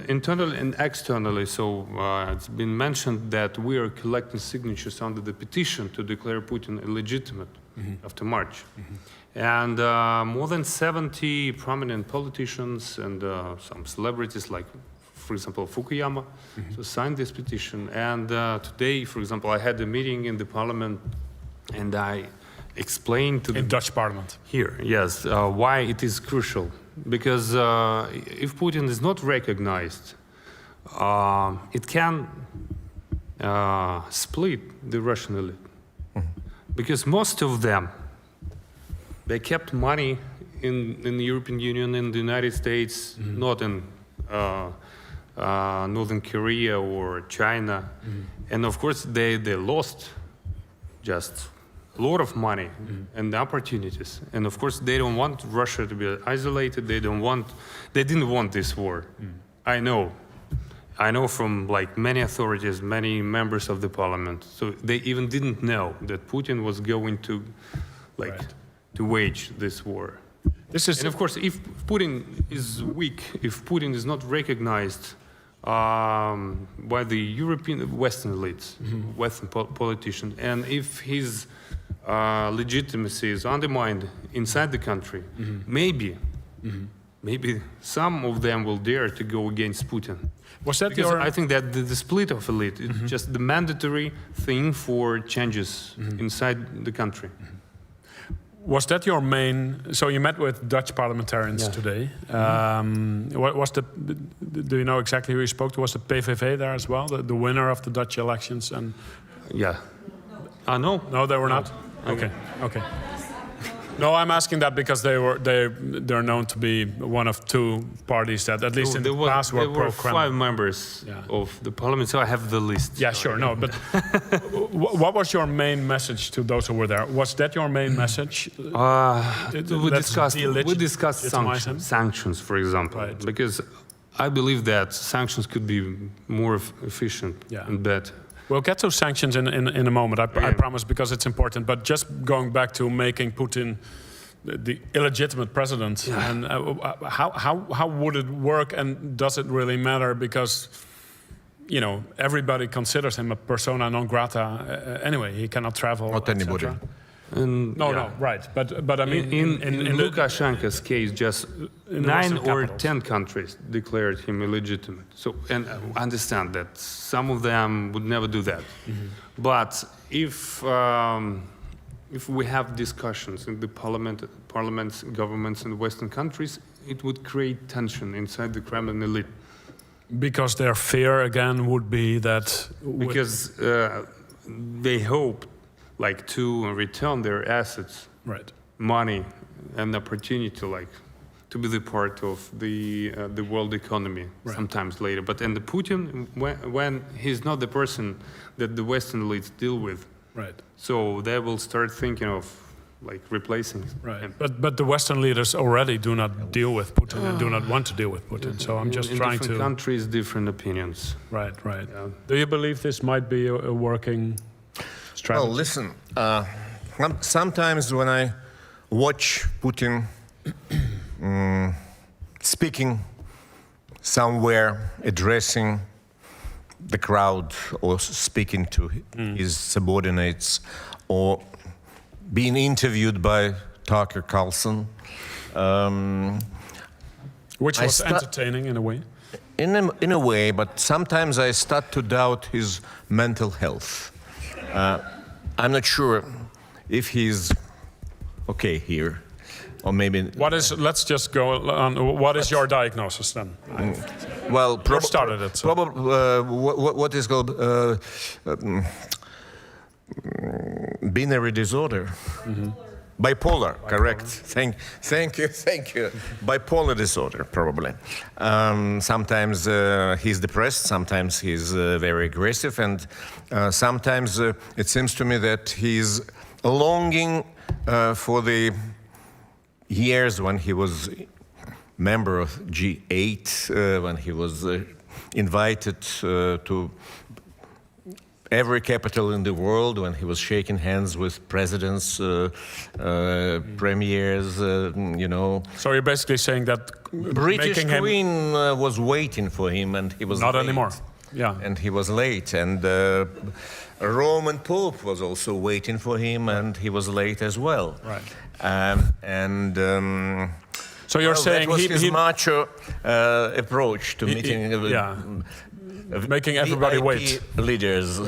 C: internally and externally. So it's been mentioned that we are collecting signatures under the petition to declare Putin illegitimate after March. And more than 70 prominent politicians and some celebrities, like, for example, Fukuyama, so signed this petition. And today, for example, I had a meeting in the parliament, and I explained to the
A: Dutch parliament
C: here, yes, why it is crucial. Because if Putin is not recognized, it can split the Russian elite. Because most of them, they kept money in the European Union, in the United States, not in Northern Korea or China. And of course, they lost just a lot of money and opportunities. And of course, they don't want Russia to be isolated. They didn't want this war. I know from like many authorities, many members of the parliament. So they even didn't know that Putin was going to to wage this war. And of course, if Putin is weak, if Putin is not recognized by the European Western elites, Western politicians, and if his legitimacy is undermined inside the country, maybe some of them will dare to go against Putin.
A: Was that
C: because I think that the split of elite is just the mandatory thing for changes inside the country.
A: Was that your main? So you met with Dutch parliamentarians today. What was do you know exactly who you spoke to? Was the PVV there as well, the winner of the Dutch elections? And no, they were not. Okay. No, I'm asking that because they're known to be one of two parties that, at least in the past, were pro-Kremlin.
C: There were 5 members of the parliament, so I have the list.
A: Yeah, sure. No, but what was your main message to those who were there? Was that your main message?
C: We discussed sanctions, for example, because I believe that sanctions could be more efficient and better.
A: We'll get to sanctions in a moment, I promise, because it's important. But just going back to making Putin the illegitimate president.
C: Yeah.
A: And how would it work, and does it really matter? Because, you know, everybody considers him a persona non grata anyway. He cannot travel.
F: Not anybody.
A: etc.
C: And,
A: No,
C: yeah.
A: no, right. But I mean,
C: in
A: the-
C: Lukashenko's case, just
A: in the
C: 9
A: Western
C: or
A: capitals.
C: 10 countries declared him illegitimate. So, and I understand that some of them would never do that.
A: Mm-hmm.
C: But if we have discussions in the parliaments, governments in Western countries, it would create tension inside the Kremlin elite.
A: because their fear again would be that
C: Because they hope like to return their assets,
A: right.
C: money, and opportunity, like to be the part of the world economy sometimes later. But and the Putin, when he's not the person that the Western elites deal with,
A: Right.
C: so they will start thinking of like replacing
A: Right,
C: him.
A: but the Western leaders already do not deal with Putin and do not want to deal with Putin. So I'm just
C: in
A: trying
C: different
A: to.
C: countries, different opinions.
A: Right, right.
C: Yeah.
A: Do you believe this might be a working strategy?
F: Well, listen, sometimes when I watch Putin speaking somewhere, addressing the crowd, or speaking to his subordinates, or being interviewed by Tucker Carlson,
A: Which
F: I
A: was
F: sta-
A: entertaining in a way.
F: in a way, but sometimes I start to doubt his mental health. I'm not sure if he's okay here, or maybe.
A: Let's just go on. What is your diagnosis then?
F: Well,
A: started it, so.
F: Probably what is called binary disorder. Bipolar, correct. Thank you. Bipolar disorder, probably. Sometimes he's depressed, sometimes he's very aggressive, and sometimes it seems to me that he's longing for the years when he was member of G8, when he was invited to every capital in the world, when he was shaking hands with presidents, premiers, you know.
A: So you're basically saying that
F: British
A: making him
F: Queen was waiting for him, and he was
A: not
F: late.
A: anymore. Yeah.
F: And he was late, and Roman Pope was also waiting for him, and he was late as well.
A: Right. So you're saying
F: that was his
A: he
F: macho approach to meeting
A: making everybody
F: VIP
A: wait.
F: leaders.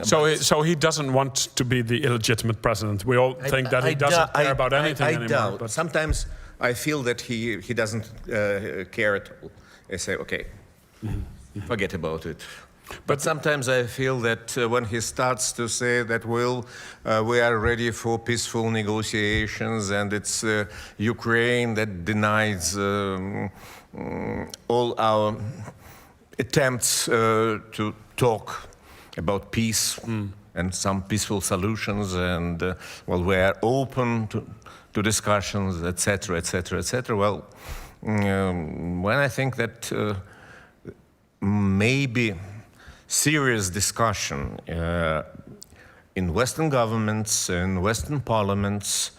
A: So he doesn't want to be the illegitimate president. We all think that he doesn't care about anything anymore.
F: doubt.
A: But
F: Sometimes I feel that he doesn't care at all. I say, okay, forget about it. But sometimes I feel that when he starts to say that we are ready for peaceful negotiations, and it's Ukraine that denies all our attempts to talk about peace and some peaceful solutions, and we are open to discussions, etc., etc., etc. Well, when I think that maybe serious discussion in Western governments, in Western parliaments,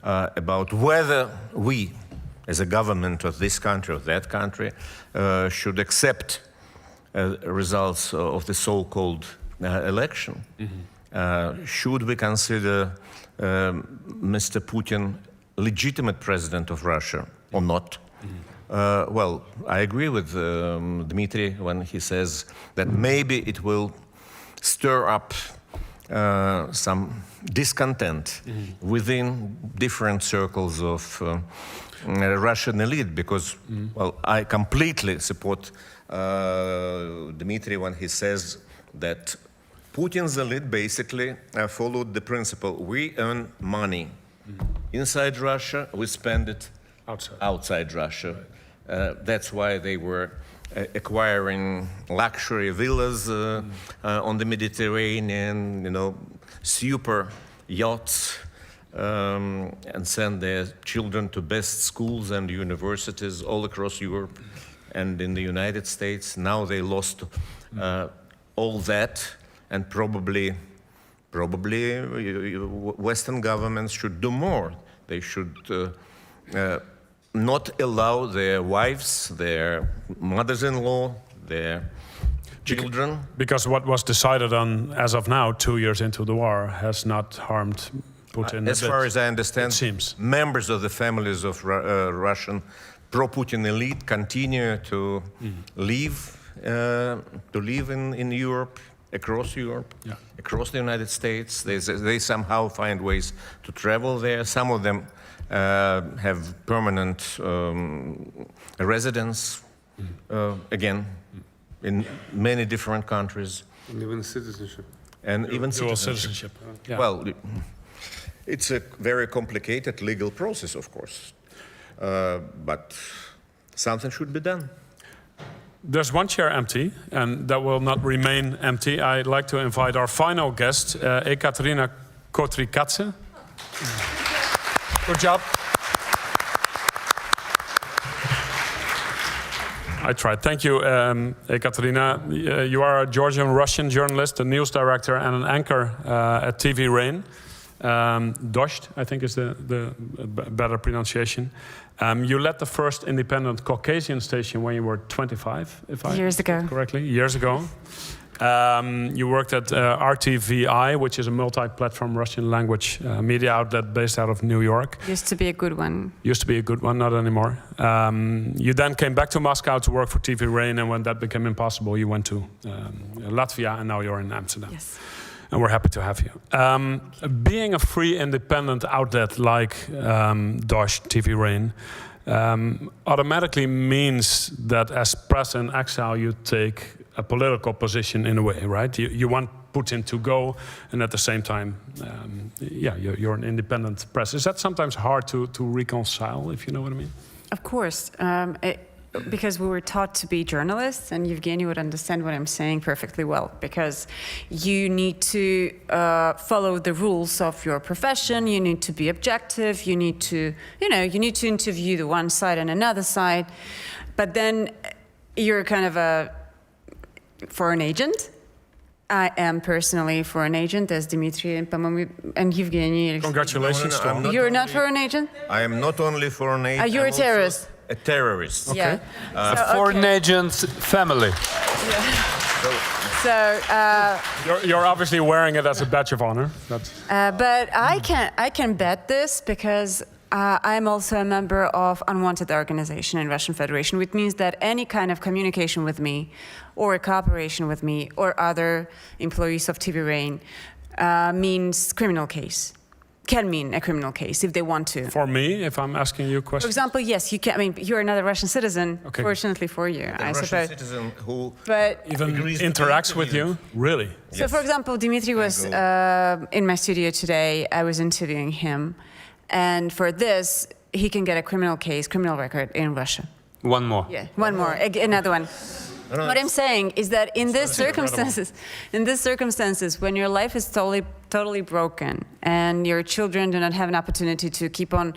F: about whether we, as a government of this country or that country, should accept results of the so-called election. Should we consider Mr. Putin legitimate president of Russia or not? Well, I agree with Dmitry when he says that maybe it will stir up some discontent within different circles of Russian elite, because, well, I completely support Dmitry when he says that Putin's elite basically followed the principle: we earn money inside Russia, we spend it outside Russia. That's why they were acquiring luxury villas on the Mediterranean, you know, super yachts, and send their children to best schools and universities all across Europe and in the United States. Now they lost all that, and probably Western governments should do more They should not allow their wives, their mothers-in-law, their children.
A: Because what was decided on as of now, 2 years into the war, has not harmed Putin.
F: As far as I understand,
A: it seems.
F: members of the families of Russian pro-Putin elite continue to live in Europe, across Europe, across the United States. They somehow find ways to travel there. Some of them have permanent residence, again, in many different countries.
C: And even citizenship.
F: And even
A: Dual
F: citizenship.
A: Yeah.
F: Well, it's a very complicated legal process, of course. But something should be done.
A: There's one chair empty, and that will not remain empty. I'd like to invite our final guest, Ekaterina Kotrikadze. Good job. I tried. Thank you, Ekaterina. You are a Georgian-Russian journalist, a news director, and an anchor at TV Rain. Dost, I think is the better pronunciation. You led the first independent Caucasian station when you were 25, if I
G: Years ago.
A: correctly. Years ago. You worked at RTVI, which is a multi-platform Russian language media outlet based out of New York.
G: Used to be a good one.
A: Used to be a good one, not anymore. You then came back to Moscow to work for TV Rain, and when that became impossible, you went to Latvia, and now you're in Amsterdam.
G: Yes.
A: And we're happy to have you. Being a free, independent outlet like Dost, TV Rain, automatically means that as press in exile, you take a political position in a way, right? You want Putin to go, and at the same time, you're an independent press. Is that sometimes hard to reconcile, if you know what I mean?
G: Of course. Because we were taught to be journalists, and Evgeny would understand what I'm saying perfectly well, because you need to follow the rules of your profession, you need to be objective, you need to interview the one side and another side, but then you're kind of a foreign agent. I am personally a foreign agent, as Dmitry and Evgeny.
A: Congratulations.
F: No, I'm not
G: You're
F: only-
G: not foreign agent?
F: I am not only foreign agent.
G: You're a
F: I'm also
G: terrorist.
F: A terrorist.
A: Okay.
G: Yeah.
C: Foreign agent's family.
G: So
A: You're obviously wearing it as a badge of honor.
G: but I can bet this because I'm also a member of unwanted organization in Russian Federation, which means that any kind of communication with me or cooperation with me or other employees of TV Rain means criminal case. Can mean a criminal case if they want to.
A: For me, if I'm asking you
G: For
A: questions.
G: example, yes, you can. I mean, you're another Russian citizen.
A: Okay.
G: Fortunately for you,
F: A
G: I
F: Russian
G: suppose.
F: citizen who
G: But
A: Even
F: agrees to
A: interacts with you?
F: interviews.
A: Really?
G: so, for example, Dmitry was in my studio today. I was interviewing him, and for this, he can get a criminal record in Russia.
C: One more.
G: Yeah, one more, another one. What I'm saying is that in these circumstances, when your life is totally broken and your children do not have an opportunity to keep on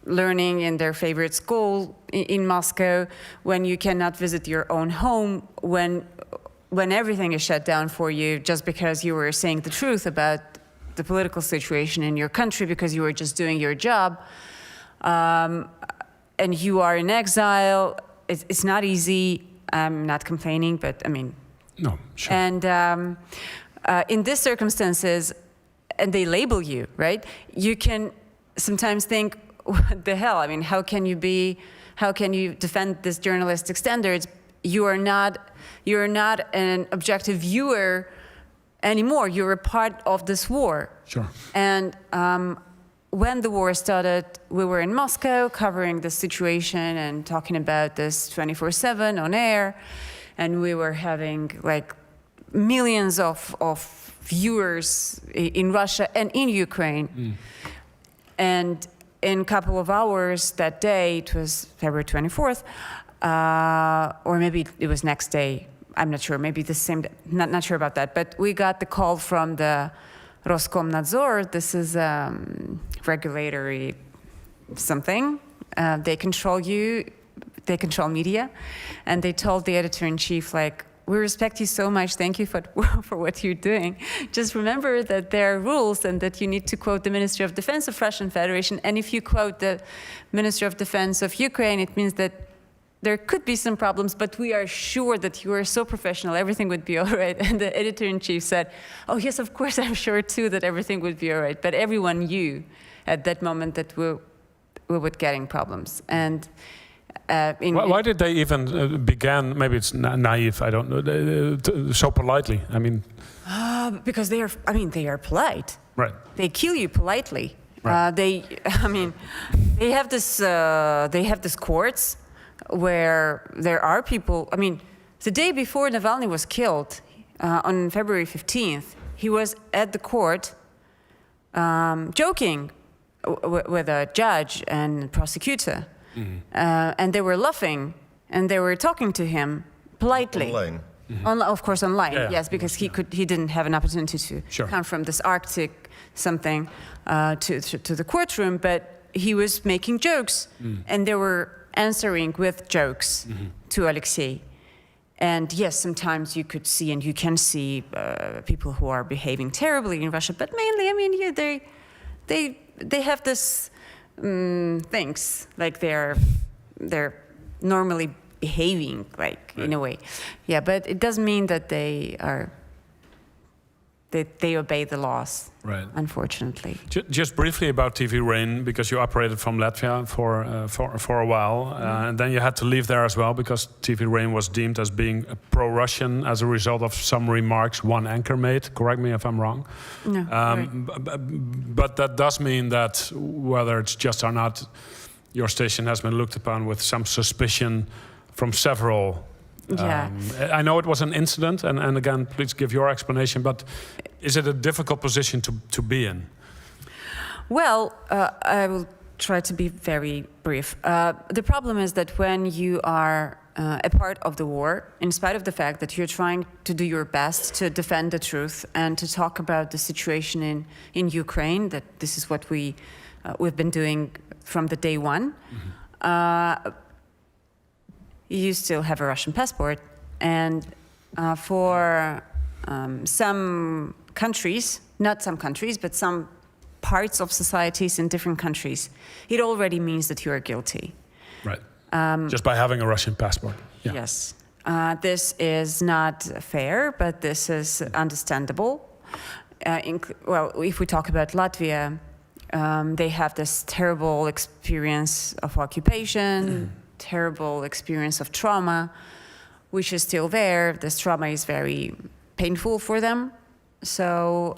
G: learning in their favorite school in Moscow, when you cannot visit your own home, when everything is shut down for you just because you were saying the truth about the political situation in your country because you were just doing your job, and you are in exile, it's not easy. I'm not complaining, but I mean...
A: No, sure.
G: And in these circumstances, and they label you, right? You can sometimes think, what the hell? I mean, how can you defend this journalistic standards? You're not an objective viewer anymore. You're a part of this war.
A: Sure.
G: And when the war started, we were in Moscow covering the situation and talking about this 24/7 on air, and we were having like millions of viewers in Russia and in Ukraine. And in a couple of hours that day, it was February 24th, or maybe it was next day, I'm not sure, maybe the same day, not sure about that, but we got the call from the Roskomnadzor. This is regulatory something. They control you, they control media, and they told the editor-in-chief, like, we respect you so much. Thank you for what you're doing. Just remember that there are rules and that you need to quote the Ministry of Defense of Russian Federation. And if you quote the Ministry of Defense of Ukraine, it means that there could be some problems, but we are sure that you are so professional, everything would be all right. And the editor-in-chief said, oh, yes, of course, I'm sure, too, that everything would be all right. But everyone knew at that moment that we were getting problems. And
A: why did they even begin, maybe it's naive, I don't know, so politely? I mean...
G: because they are polite.
A: Right.
G: They kill you politely.
A: Right.
G: They have this courts where there are people, the day before Navalny was killed, on February 15th, he was at the court joking with a judge and prosecutor. Mm-hmm. And they were laughing, and they were talking to him politely.
F: Online.
G: Mm-hmm. Of course, online,
A: yeah,
G: yes, because he didn't have an opportunity to come from this Arctic something to the courtroom, but he was making jokes, and they were answering with jokes to Alexei. And yes, sometimes you could see, and you can see people who are behaving terribly in Russia, but mainly, they have this things, like they're normally behaving, like, in a way. Yeah, but it doesn't mean that they obey the laws,
A: right?
G: Unfortunately.
A: Just briefly about TV Rain, because you operated from Latvia for a while, and then you had to leave there as well because TV Rain was deemed as being pro-Russian as a result of some remarks one anchor made. Correct me if I'm wrong.
G: No.
A: But that does mean that whether it's just or not, your station has been looked upon with some suspicion from several.
G: Yeah.
A: I know it was an incident, and again, please give your explanation, but is it a difficult position to be in?
G: Well, I will try to be very brief. The problem is that when you are a part of the war, in spite of the fact that you're trying to do your best to defend the truth and to talk about the situation in Ukraine, that this is what we've been doing from the day one, you still have a Russian passport. And for some countries, not some countries, but some parts of societies in different countries, it already means that you are guilty.
A: Right. Just by having a Russian passport. Yeah.
G: Yes. This is not fair, but this is understandable. Well, if we talk about Latvia, they have this terrible experience of occupation, terrible experience of trauma, which is still there. This trauma is very painful for them. So,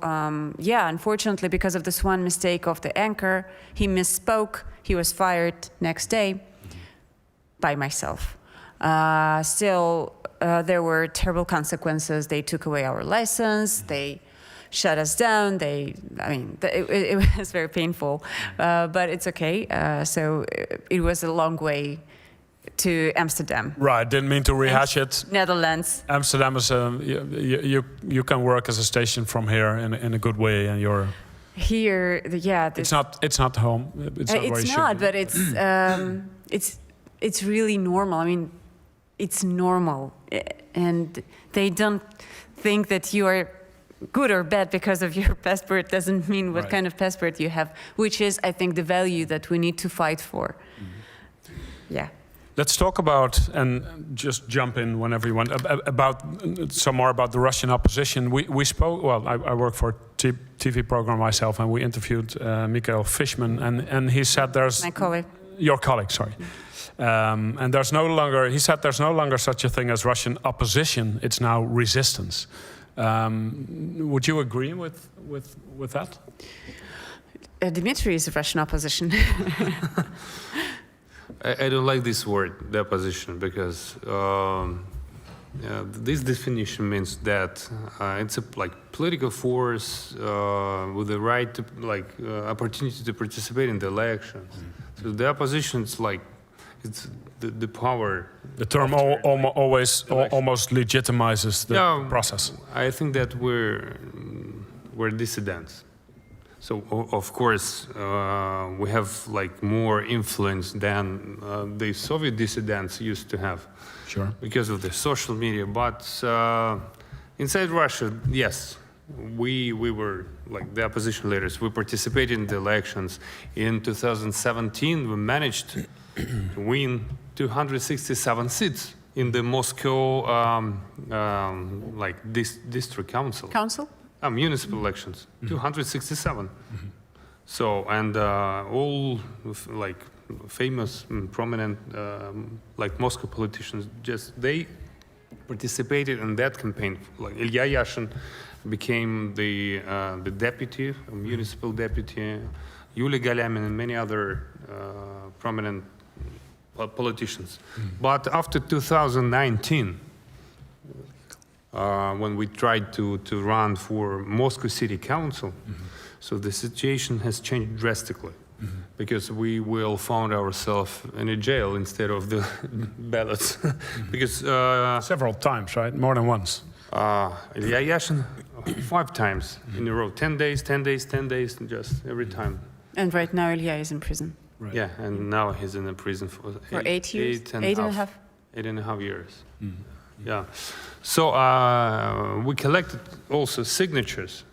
G: yeah, unfortunately, because of this one mistake of the anchor, he misspoke. He was fired next day by myself. Still, there were terrible consequences. They took away our license. They shut us down. It was very painful, but it's okay. So it was a long way to Amsterdam.
A: Right, didn't mean to rehash it.
G: Netherlands.
A: Amsterdam is you can work as a station from here in a good way, and you're
G: here. Yeah,
A: it's not home. It's not, where you should be.
G: But it's really normal. I mean, it's normal, and they don't think that you are good or bad because of your passport. Doesn't mean what kind of passport you have, which is, I think, the value that we need to fight for. Yeah.
A: Let's talk about, and just jump in whenever you want, about some more about the Russian opposition. We spoke, well, I work for a TV program myself, and we interviewed Mikhail Fishman, and he said there's...
G: My colleague.
A: Your colleague, sorry. And there's no longer, he said there's no longer such a thing as Russian opposition, it's now resistance. Would you agree with that?
G: Dmitry is a Russian opposition.
C: I don't like this word, the opposition, because this definition means that it's a political force with the right to opportunity to participate in the elections. So the opposition is it's the power.
A: The term always almost legitimizes the process.
C: I think that we're dissidents. So of course we have like more influence than the Soviet dissidents used to have.
A: Sure.
C: Because of the social media. But inside Russia, yes, we were like the opposition leaders. We participated in the elections. In 2017, we managed to win 267 seats in the Moscow like district council. Municipal elections, 267. So, and all like famous and prominent like Moscow politicians, just they participated in that campaign. Like Ilya Yashin became the deputy, a municipal deputy, Yulia Galyamin and many other prominent politicians. But after 2019, when we tried to run for Moscow City Council, so the situation has changed drastically. Because we will find ourselves in a jail instead of the ballots. Because
A: Several times, right? More than once.
C: Ilya Yashin 5 times in a row, 10 days, 10 days, 10 days, just every time.
G: And right now Ilya is in prison.
A: Right.
C: Yeah, and now he's in a prison for
G: 8 years?
C: 8.5 years. Yeah. So we collected also signatures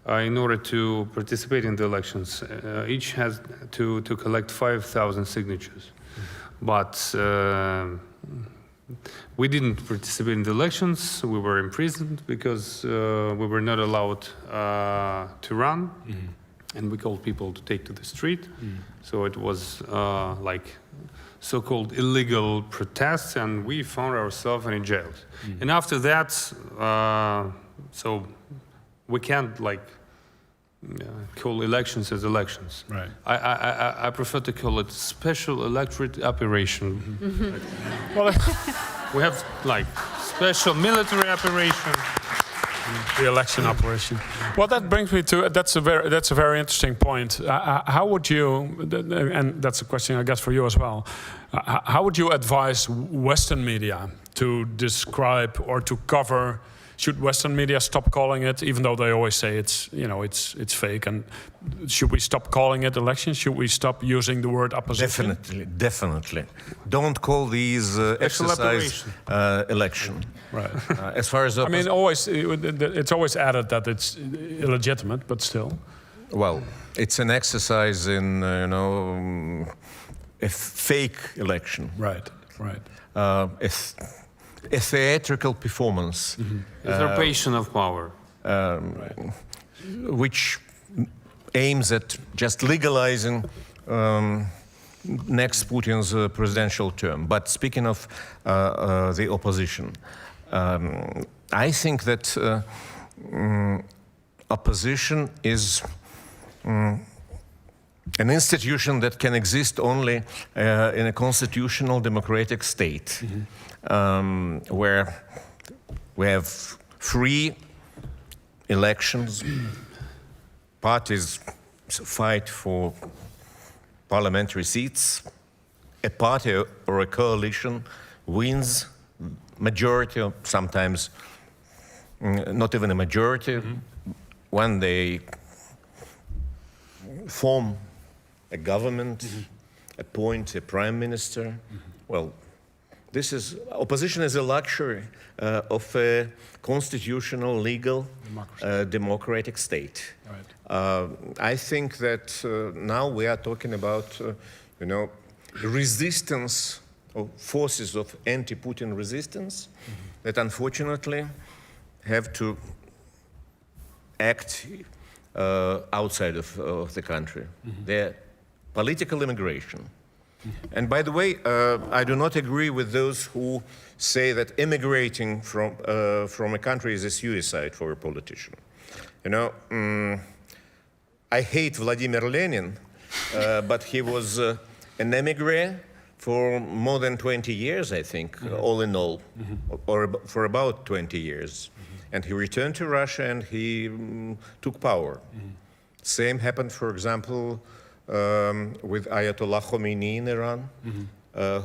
C: in order to participate in the elections. Each has to collect 5,000 signatures. But we didn't participate in the elections. We were imprisoned because we were not allowed to run. And we called people to take to the street. So it was like so-called illegal protests, and we found ourselves in jails. And after that, so we can't like call elections as elections.
A: Right.
C: I prefer to call it special electorate operation.
A: Well,
C: We have like special military operation.
A: the election operation. Well, that brings me to that's a very interesting point. How would you, and that's a question I guess for you as well. How would you advise Western media to describe or to cover? Should Western media stop calling it, even though they always say it's it's fake? And should we stop calling it elections? Should we stop using the word opposition?
F: Definitely. Don't call these exercise election.
A: Right.
F: As far as
A: I mean, it's always added that it's illegitimate, but still.
F: well, it's an exercise in a fake election.
A: Right. Right.
F: A theatrical performance,
C: Usurpation of power.
F: which aims at just legalizing next Putin's presidential term. But speaking of the opposition, I think that opposition is an institution that can exist only in a constitutional democratic state, where we have free elections, parties fight for parliamentary seats, a party or a coalition wins majority, or sometimes not even a majority, when they form a government, appoint a prime minister. Well, opposition is a luxury of a constitutional, legal, democratic state.
A: Right.
F: I think that now we are talking about, resistance or forces of anti-Putin resistance that unfortunately have to act outside of the country. They're political immigration. And by the way, I do not agree with those who say that immigrating from a country is a suicide for a politician. I hate Vladimir Lenin, but he was an emigre for more than 20 years, I think, all in all, or for about 20 years. And he returned to Russia and he took power. Same happened, for example, with Ayatollah Khomeini in Iran,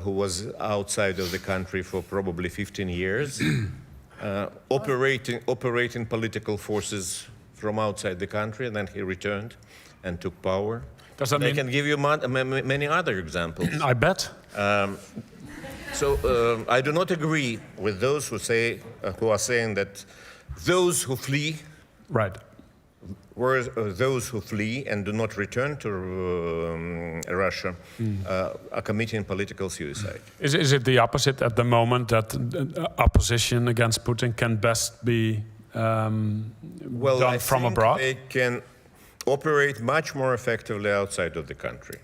F: who was outside of the country for probably 15 years, operating political forces from outside the country, and then he returned and took power.
A: Does that
F: I
A: mean?
F: can give you many other examples.
A: I bet.
F: So I do not agree with those who are saying that those who flee,
A: Right.
F: whereas those who flee and do not return to Russia are committing political suicide.
A: Is it the opposite at the moment, that opposition against Putin can best be done
F: I
A: from
F: think
A: abroad?
F: they can operate much more effectively outside of the country.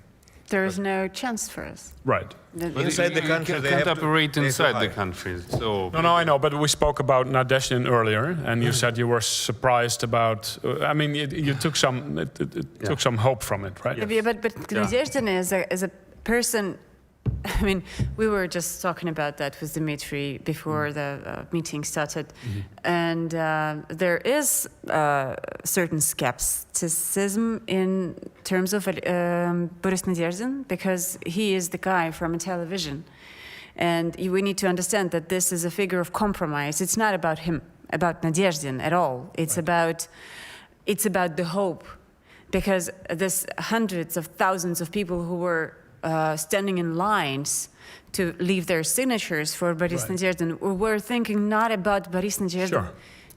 G: There is no chance for us.
A: Right.
F: Inside the country, they
C: can't
F: have to-
C: operate
F: they have to
C: inside the
F: hide.
C: country. So
A: No, I know, but we spoke about Nadezhdin earlier, and you said you were surprised about. I mean, you took some. It took some hope from it, right?
G: Yeah, but Nadezhdin is a person. I mean, we were just talking about that with Dmitry before the meeting started, and there is certain skepticism in terms of Boris Nadezhdin, because he is the guy from television, and we need to understand that this is a figure of compromise. It's not about him, about Nadezhdin at all. It's about the hope, because there's hundreds of thousands of people who were standing in lines to leave their signatures for Boris Nadezhdin. We're thinking not about Boris Nadezhdin.
A: Sure.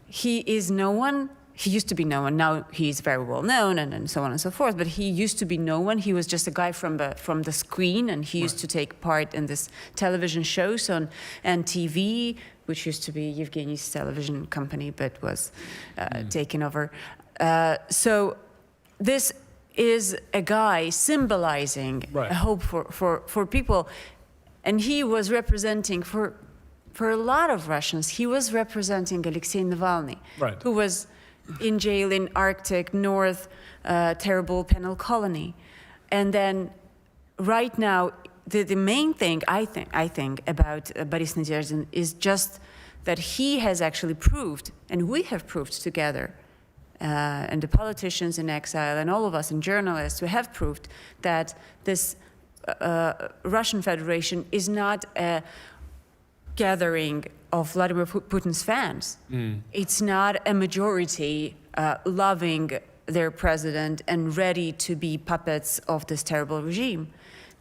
G: He is no one. He used to be no one. Now he's very well known, and so on and so forth. But he used to be no one. He was just a guy from the screen, and he used to take part in this television shows on NTV, which used to be Yevgeny's television company, but was taken over. So this is a guy symbolizing a hope for people. And he was representing, for a lot of Russians, he was representing Alexei Navalny, who was in jail in Arctic North, terrible penal colony. And then right now, the main thing I think about Boris Nadezhdin is just that he has actually proved, and we have proved together, and the politicians in exile and all of us and journalists, we have proved that this Russian Federation is not a gathering of Vladimir Putin's fans. It's not a majority loving their president and ready to be puppets of this terrible regime.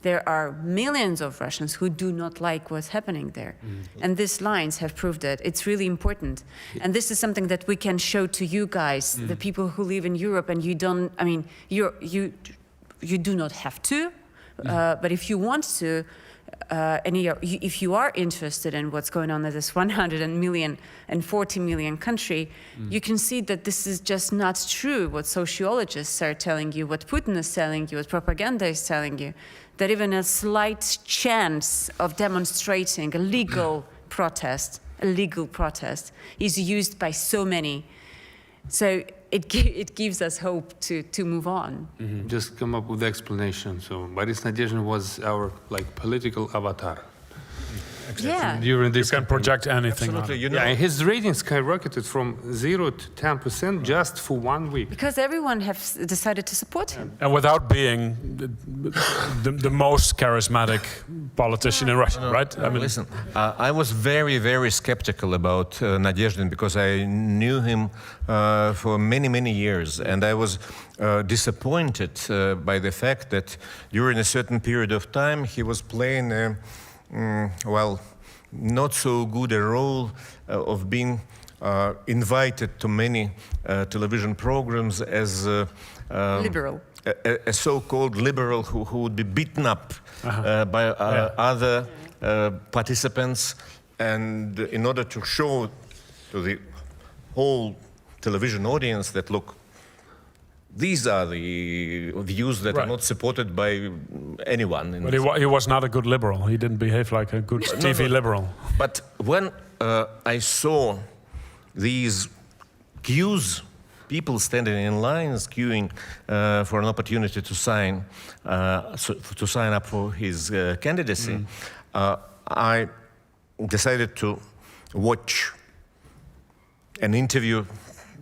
G: There are millions of Russians who do not like what's happening there. And these lines have proved that. It's really important. And this is something that we can show to you guys, the people who live in Europe, and you don't, I mean, you do not have to, but if you want to, if you are interested in what's going on in this 140 million country, you can see that this is just not true, what sociologists are telling you, what Putin is telling you, what propaganda is telling you, that even a slight chance of demonstrating a legal protest is used by so many. So it gives us hope to move on.
C: just come up with the explanation. So Boris Nadezhdin was our political avatar.
G: Yeah.
C: During this
A: You can project anything.
F: Absolutely, you know.
C: Yeah, and his rating skyrocketed from 0 to 10% just for 1 week.
G: Because everyone has decided to support him.
A: And without being the most charismatic politician in Russia, right? I mean,
F: Listen, I was very, very skeptical about Nadezhdin because I knew him for many, many years. And I was disappointed by the fact that during a certain period of time he was playing not so good a role of being invited to many television programs as
G: Liberal.
F: a so-called liberal who would be beaten up by other participants, and in order to show to the whole television audience that, look, these are the views that are not supported by anyone.
A: but he was not a good liberal. He didn't behave like a good TV liberal.
F: But when I saw these queues, people standing in lines queuing for an opportunity to sign up for his candidacy, I decided to watch an interview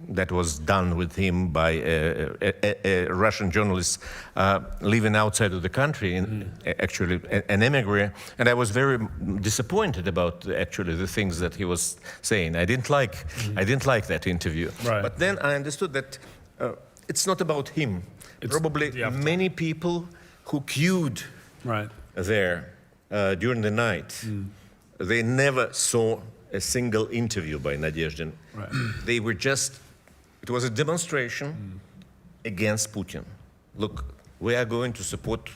F: that was done with him by a Russian journalist living outside of the country, actually an emigre, and I was very disappointed about actually the things that he was saying. I didn't like that interview.
A: Right.
F: But then I understood that it's not about him. probably
A: the avatar.
F: many people who queued
A: Right.
F: there during the night, they never saw a single interview by Nadezhdin.
A: Right.
F: They were just, it was a demonstration against Putin. Look, we are going to support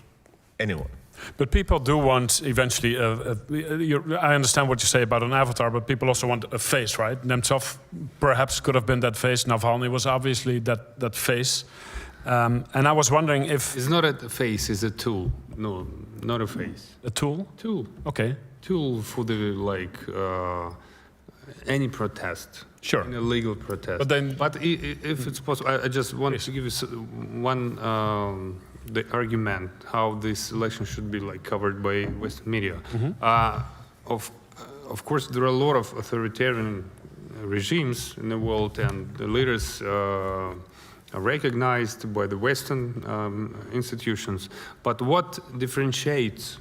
F: anyone.
A: But people do want eventually. I understand what you say about an avatar, but people also want a face, right? Nemtsov perhaps could have been that face. Navalny was obviously that face. And I was wondering if
C: It's not a face, it's a tool. No, not a face.
A: a tool.
C: Tool.
A: Okay.
C: Tool for the any protest.
A: Sure.
C: An illegal protest.
A: But then-
C: if it's possible, I just want to give you one the argument how this election should be covered by Western media. Of course, there are a lot of authoritarian regimes in the world, and the leaders are recognized by the Western institutions. But what differentiates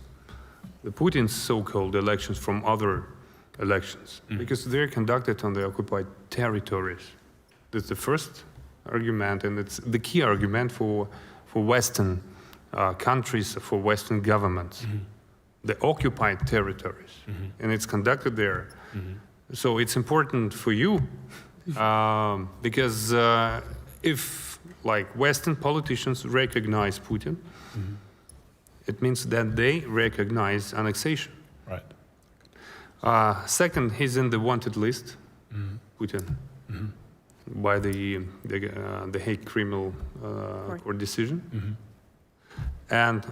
C: the Putin's so-called elections from other elections? Because they're conducted on the occupied territories. That's the first argument, and it's the key argument for Western countries, for Western governments. The occupied territories, and it's conducted there. So it's important for you because if Western politicians recognize Putin, it means that they recognize annexation.
A: Right.
C: Second, he's in the wanted list, Putin, by the Hague Criminal Court decision. And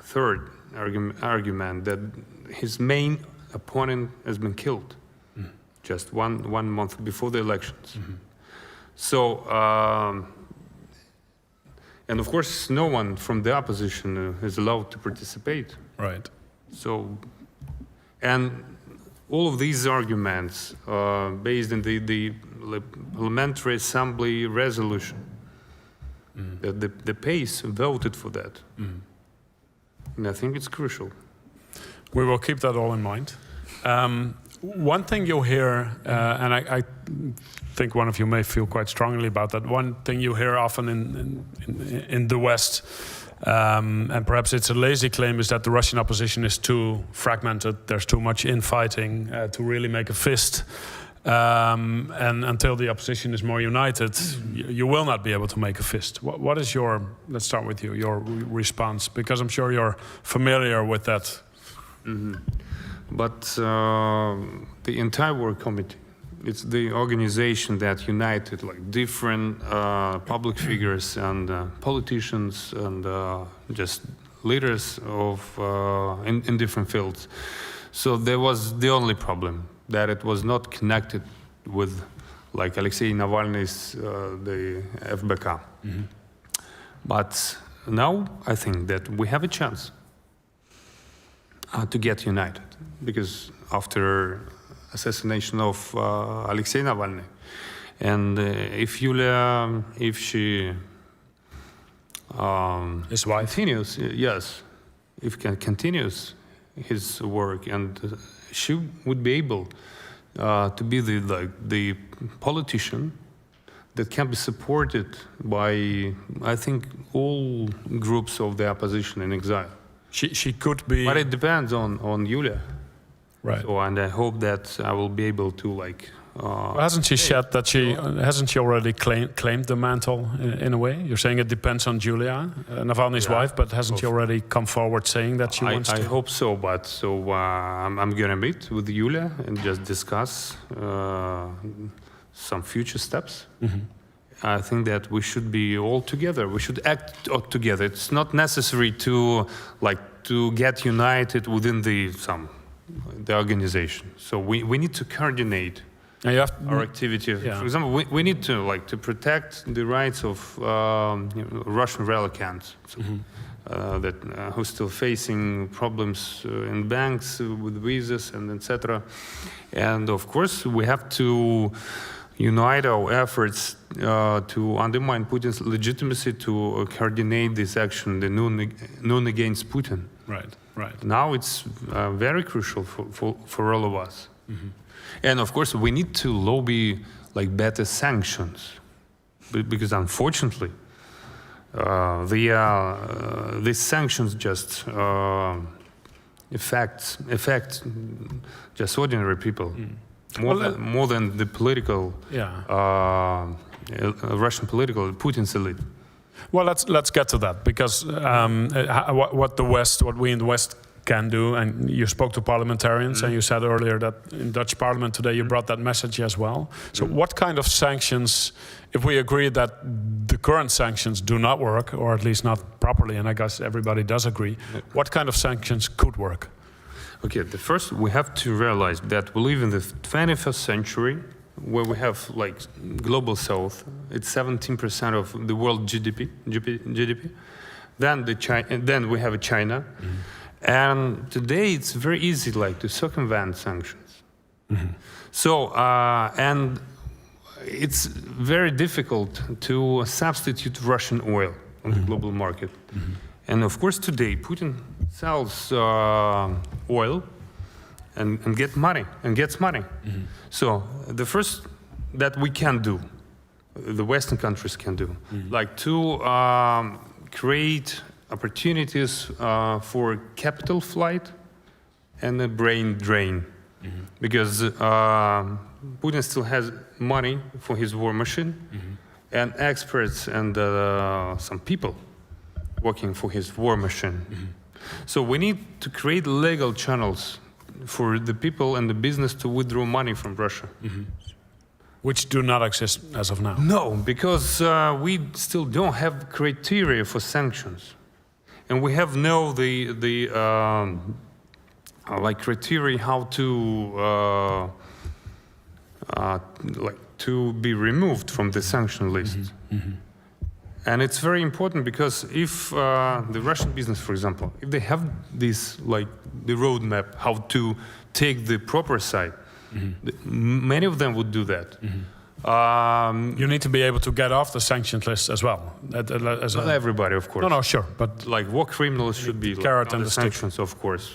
C: third argument that his main opponent has been killed just one month before the elections. So, and of course, no one from the opposition is allowed to participate.
A: Right.
C: So, and all of these arguments based in the Parliamentary Assembly resolution, the PACE voted for that. And I think it's crucial.
A: We will keep that all in mind. One thing you'll hear, and I think one of you may feel quite strongly about that. One thing you hear often in the West, and perhaps it's a lazy claim, is that the Russian opposition is too fragmented. There's too much infighting to really make a fist. And until the opposition is more united, you will not be able to make a fist. What is your, let's start with you, your response? Because I'm sure you're familiar with that.
C: But the entire War Committee, it's the organization that united different public figures and politicians and just leaders of in different fields. So there was the only problem that it was not connected with Alexei Navalny's the FBK. But now I think that we have a chance to get united, because after assassination of Alexei Navalny, and if Yulia, if she
A: His wife?
C: continues, yes, if continues his work, and she would be able to be the politician that can be supported by, I think, all groups of the opposition in exile.
A: She could be.
C: But it depends on Yulia.
A: Right.
C: So, and I hope that I will be able to
A: Hasn't she said that hasn't she already claimed the mantle in a way? You're saying it depends on Julia, Navalny's wife, but hasn't she already come forward saying that she wants to?
C: I hope so, but I'm gonna meet with Yulia and just discuss some future steps. I think that we should be all together. We should act all together. It's not necessary to get united within the organization. So we need to coordinate our activity.
A: Yeah.
C: For example, we need to protect the rights of Russian relicants that who are still facing problems in banks with visas and etc. And of course, we have to unite our efforts to undermine Putin's legitimacy to coordinate this action, the noon against Putin.
A: Right, right.
C: Now it's very crucial for all of us. And of course, we need to lobby better sanctions, because unfortunately, These sanctions just affect just ordinary people more than the political Russian political Putin's elite.
A: Well, let's get to that, because what we in the West can do, and you spoke to parliamentarians, and you said earlier that in Dutch Parliament today you brought that message as well. So what kind of sanctions, if we agree that the current sanctions do not work, or at least not properly, and I guess everybody does agree, what kind of sanctions could work?
C: Okay, the first, we have to realize that we live in the 21st century, where we have like global south. It's 17% of the world GDP. Then we have China, and today it's very easy like to circumvent sanctions. So and it's very difficult to substitute Russian oil on the global market. And of course today Putin sells oil and gets money. So the first that we can do, the Western countries can do, like to create opportunities for capital flight and a brain drain, because Putin still has money for his war machine, and experts and some people working for his war machine. So we need to create legal channels for the people and the business to withdraw money from Russia.
A: Which do not exist as of now.
C: No, because we still don't have criteria for sanctions, and we have like criteria how to like to be removed from the sanction list. And it's very important, because if the Russian business, for example, if they have this, like the roadmap, how to take the proper side, many of them would do that.
A: You need to be able to get off the sanctions list as well.
C: Not everybody, of course.
A: No, sure, but
C: like war criminals should be
A: carrot and the
C: sanctions, of course.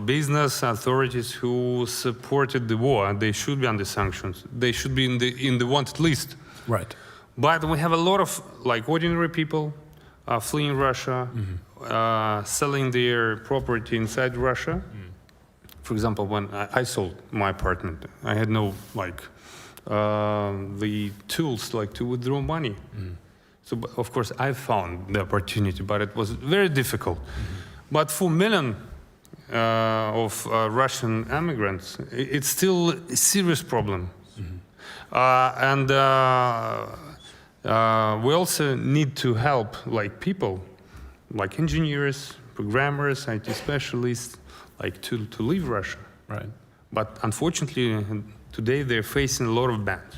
C: Business authorities who supported the war, they should be under sanctions. They should be in the wanted list.
A: Right.
C: But we have a lot of like ordinary people fleeing Russia, selling their property inside Russia. For example, when I sold my apartment, I had no like the tools like to withdraw money. So of course I found the opportunity, but it was very difficult. But for millions of Russian immigrants, it's still a serious problem. And we also need to help like people, like engineers, programmers, IT specialists, like to leave Russia.
A: Right.
C: But unfortunately, today they're facing a lot of bans.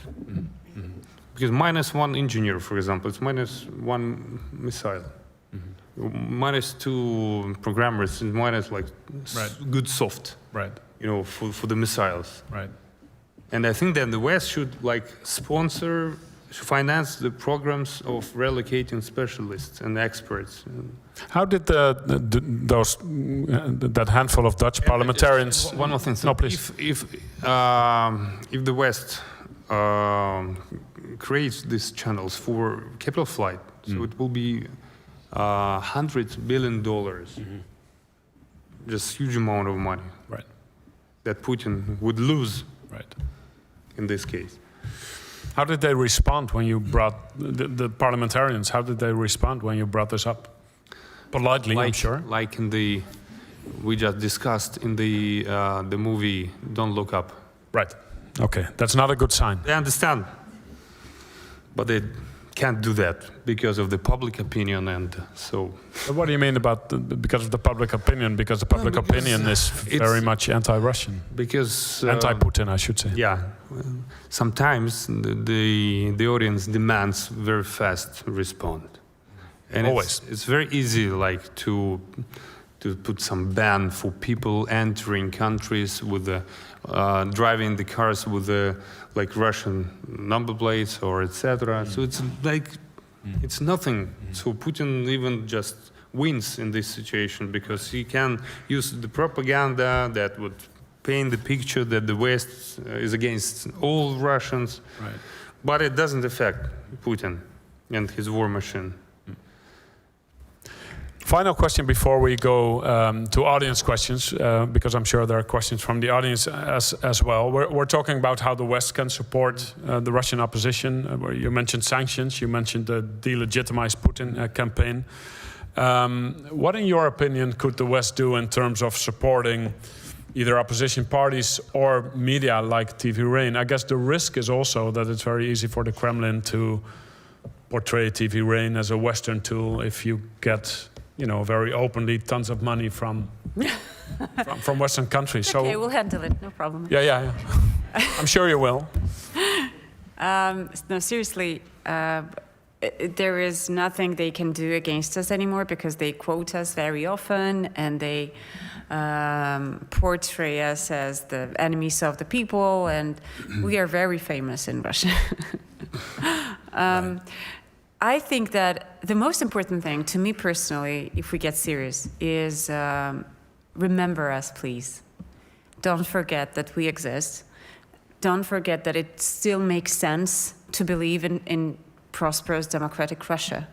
C: Because -1 engineer, for example, it's -1 missile. -2 programmers, it's minus like good soft.
A: Right.
C: You know, for the missiles.
A: Right.
C: And I think that the West should like finance the programs of relocating specialists and experts.
A: How did that handful of Dutch parliamentarians?
C: One more thing. So
A: no, please.
C: If the West creates these channels for capital flight, so it will be $100 billion, just huge amount of money,
A: right?
C: That Putin would lose,
A: right?
C: In this case.
A: How did they respond when you brought the parliamentarians? How did they respond when you brought this up? Politely, I'm sure.
C: Like we just discussed in the movie "Don't Look Up."
A: Right. Okay, that's not a good sign.
C: They understand, but they can't do that because of the public opinion, and so.
A: But what do you mean about because of the public opinion? Because the public opinion is very much anti-Russian.
C: Because
A: anti-Putin, I should say.
C: Yeah. Sometimes the audience demands very fast response, and
A: always
C: it's very easy like to put some ban for people entering countries with the driving the cars with the like Russian number plates or etc. So it's like it's nothing. So Putin even just wins in this situation because he can use the propaganda that would paint the picture that the West is against all Russians,
A: right.
C: But it doesn't affect Putin and his war machine.
A: Final question before we go to audience questions, because I'm sure there are questions from the audience as well. We're talking about how the West can support the Russian opposition. Where you mentioned sanctions, you mentioned the delegitimize Putin campaign. What, in your opinion, could the West do in terms of supporting either opposition parties or media like TV Rain? I guess the risk is also that it's very easy for the Kremlin to portray TV Rain as a Western tool if you get, very openly tons of money from Western countries.
G: Okay,
A: so
G: we'll handle it, no problem.
A: Yeah. I'm sure you will.
G: No, seriously, there is nothing they can do against us anymore because they quote us very often and they portray us as the enemies of the people, and we are very famous in Russia. I think that the most important thing to me personally, if we get serious, is remember us, please. Don't forget that we exist. Don't forget that it still makes sense to believe in prosperous democratic Russia.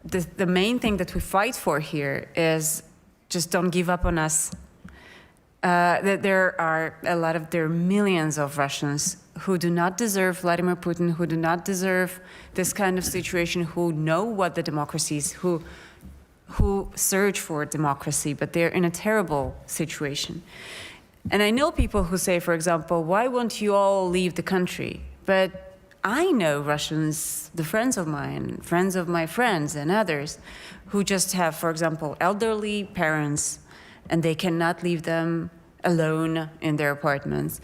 G: The main thing that we fight for here is just don't give up on us. There are millions of Russians who do not deserve Vladimir Putin, who do not deserve this kind of situation, who know what the democracy is, who search for democracy, but they're in a terrible situation. And I know people who say, for example, why won't you all leave the country? But I know Russians, the friends of mine, friends of my friends and others, who just have, for example, elderly parents, and they cannot leave them alone in their apartments,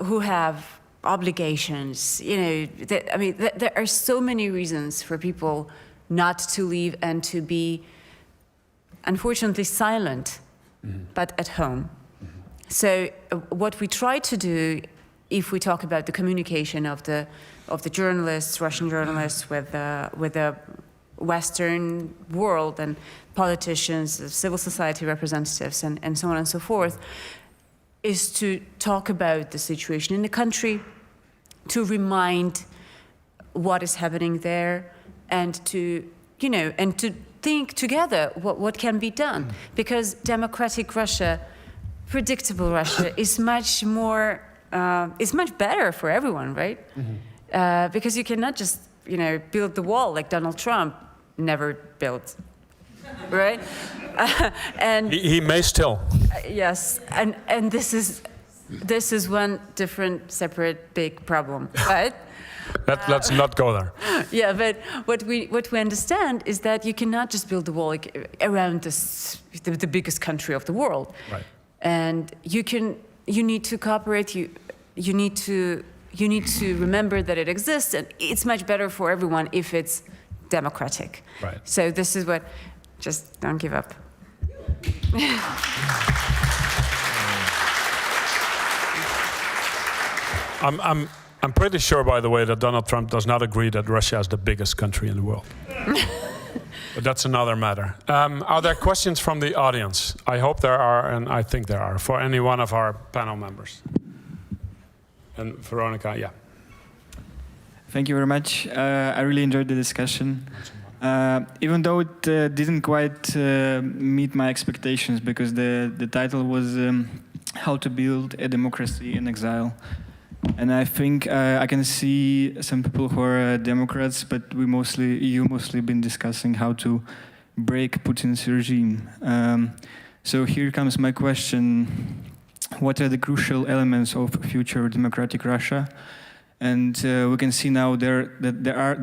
G: who have obligations. There are so many reasons for people not to leave and to be, unfortunately, silent, but at home. So what we try to do, if we talk about the communication of the journalists, Russian journalists, with the Western world and politicians, civil society representatives, and so on and so forth, is to talk about the situation in the country, to remind what is happening there, and to think together what can be done. Because democratic Russia, predictable Russia, is much better for everyone, right? Because you cannot just build the wall like Donald Trump never built, right? And
A: he may still.
G: Yes, and this is one different, separate, big problem. But
A: let's not go there.
G: yeah, but what we understand is that you cannot just build the wall around the biggest country of the world,
A: right?
G: And you need to cooperate. You need to remember that it exists, and it's much better for everyone if it's democratic.
A: Right.
G: So this is what. Just don't give up.
A: I'm pretty sure, by the way, that Donald Trump does not agree that Russia is the biggest country in the world. But that's another matter. Are there questions from the audience? I hope there are, and I think there are, for any one of our panel members. And Veronica, yeah.
H: Thank you very much. I really enjoyed the discussion. Even though it didn't quite meet my expectations, because the title was How to Build a Democracy in Exile. And I think I can see some people who are Democrats, but you mostly been discussing how to break Putin's regime. So here comes my question. What are the crucial elements of future democratic Russia? And we can see now there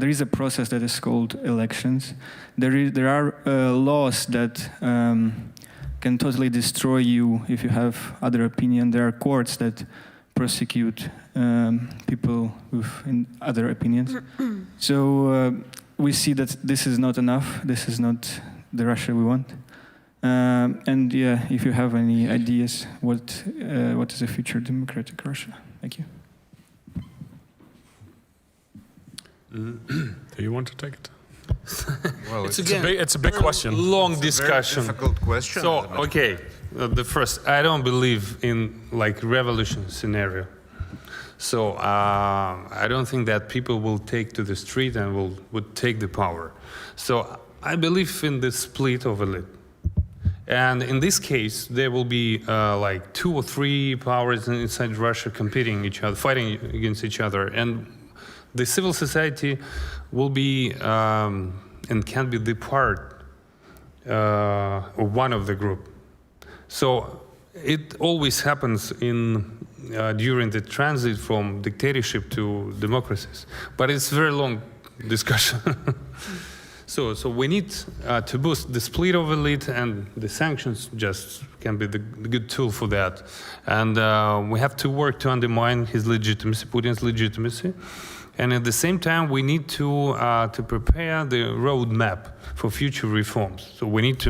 H: is a process that is called elections. There are laws that can totally destroy you if you have other opinion. There are courts that prosecute people with other opinions. So we see that this is not enough. This is not the Russia we want. And yeah, if you have any ideas, what is a future democratic Russia? Thank you.
A: Do you want to take it?
F: Well,
A: it's a big question.
C: Long discussion.
F: Very difficult question.
C: So, okay, the first, I don't believe in revolution scenario. So I don't think that people will take to the street and would take the power. So I believe in the split of elite. And in this case, there will be like 2 or 3 powers inside Russia competing each other, fighting against each other. And the civil society will be and can be the part of one of the group. So it always happens during the transit from dictatorship to democracies. But it's a very long discussion. So we need to boost the split of elite, and the sanctions just can be the good tool for that. And we have to work to undermine his legitimacy, Putin's legitimacy. And at the same time, we need to prepare the roadmap for future reforms. So we need to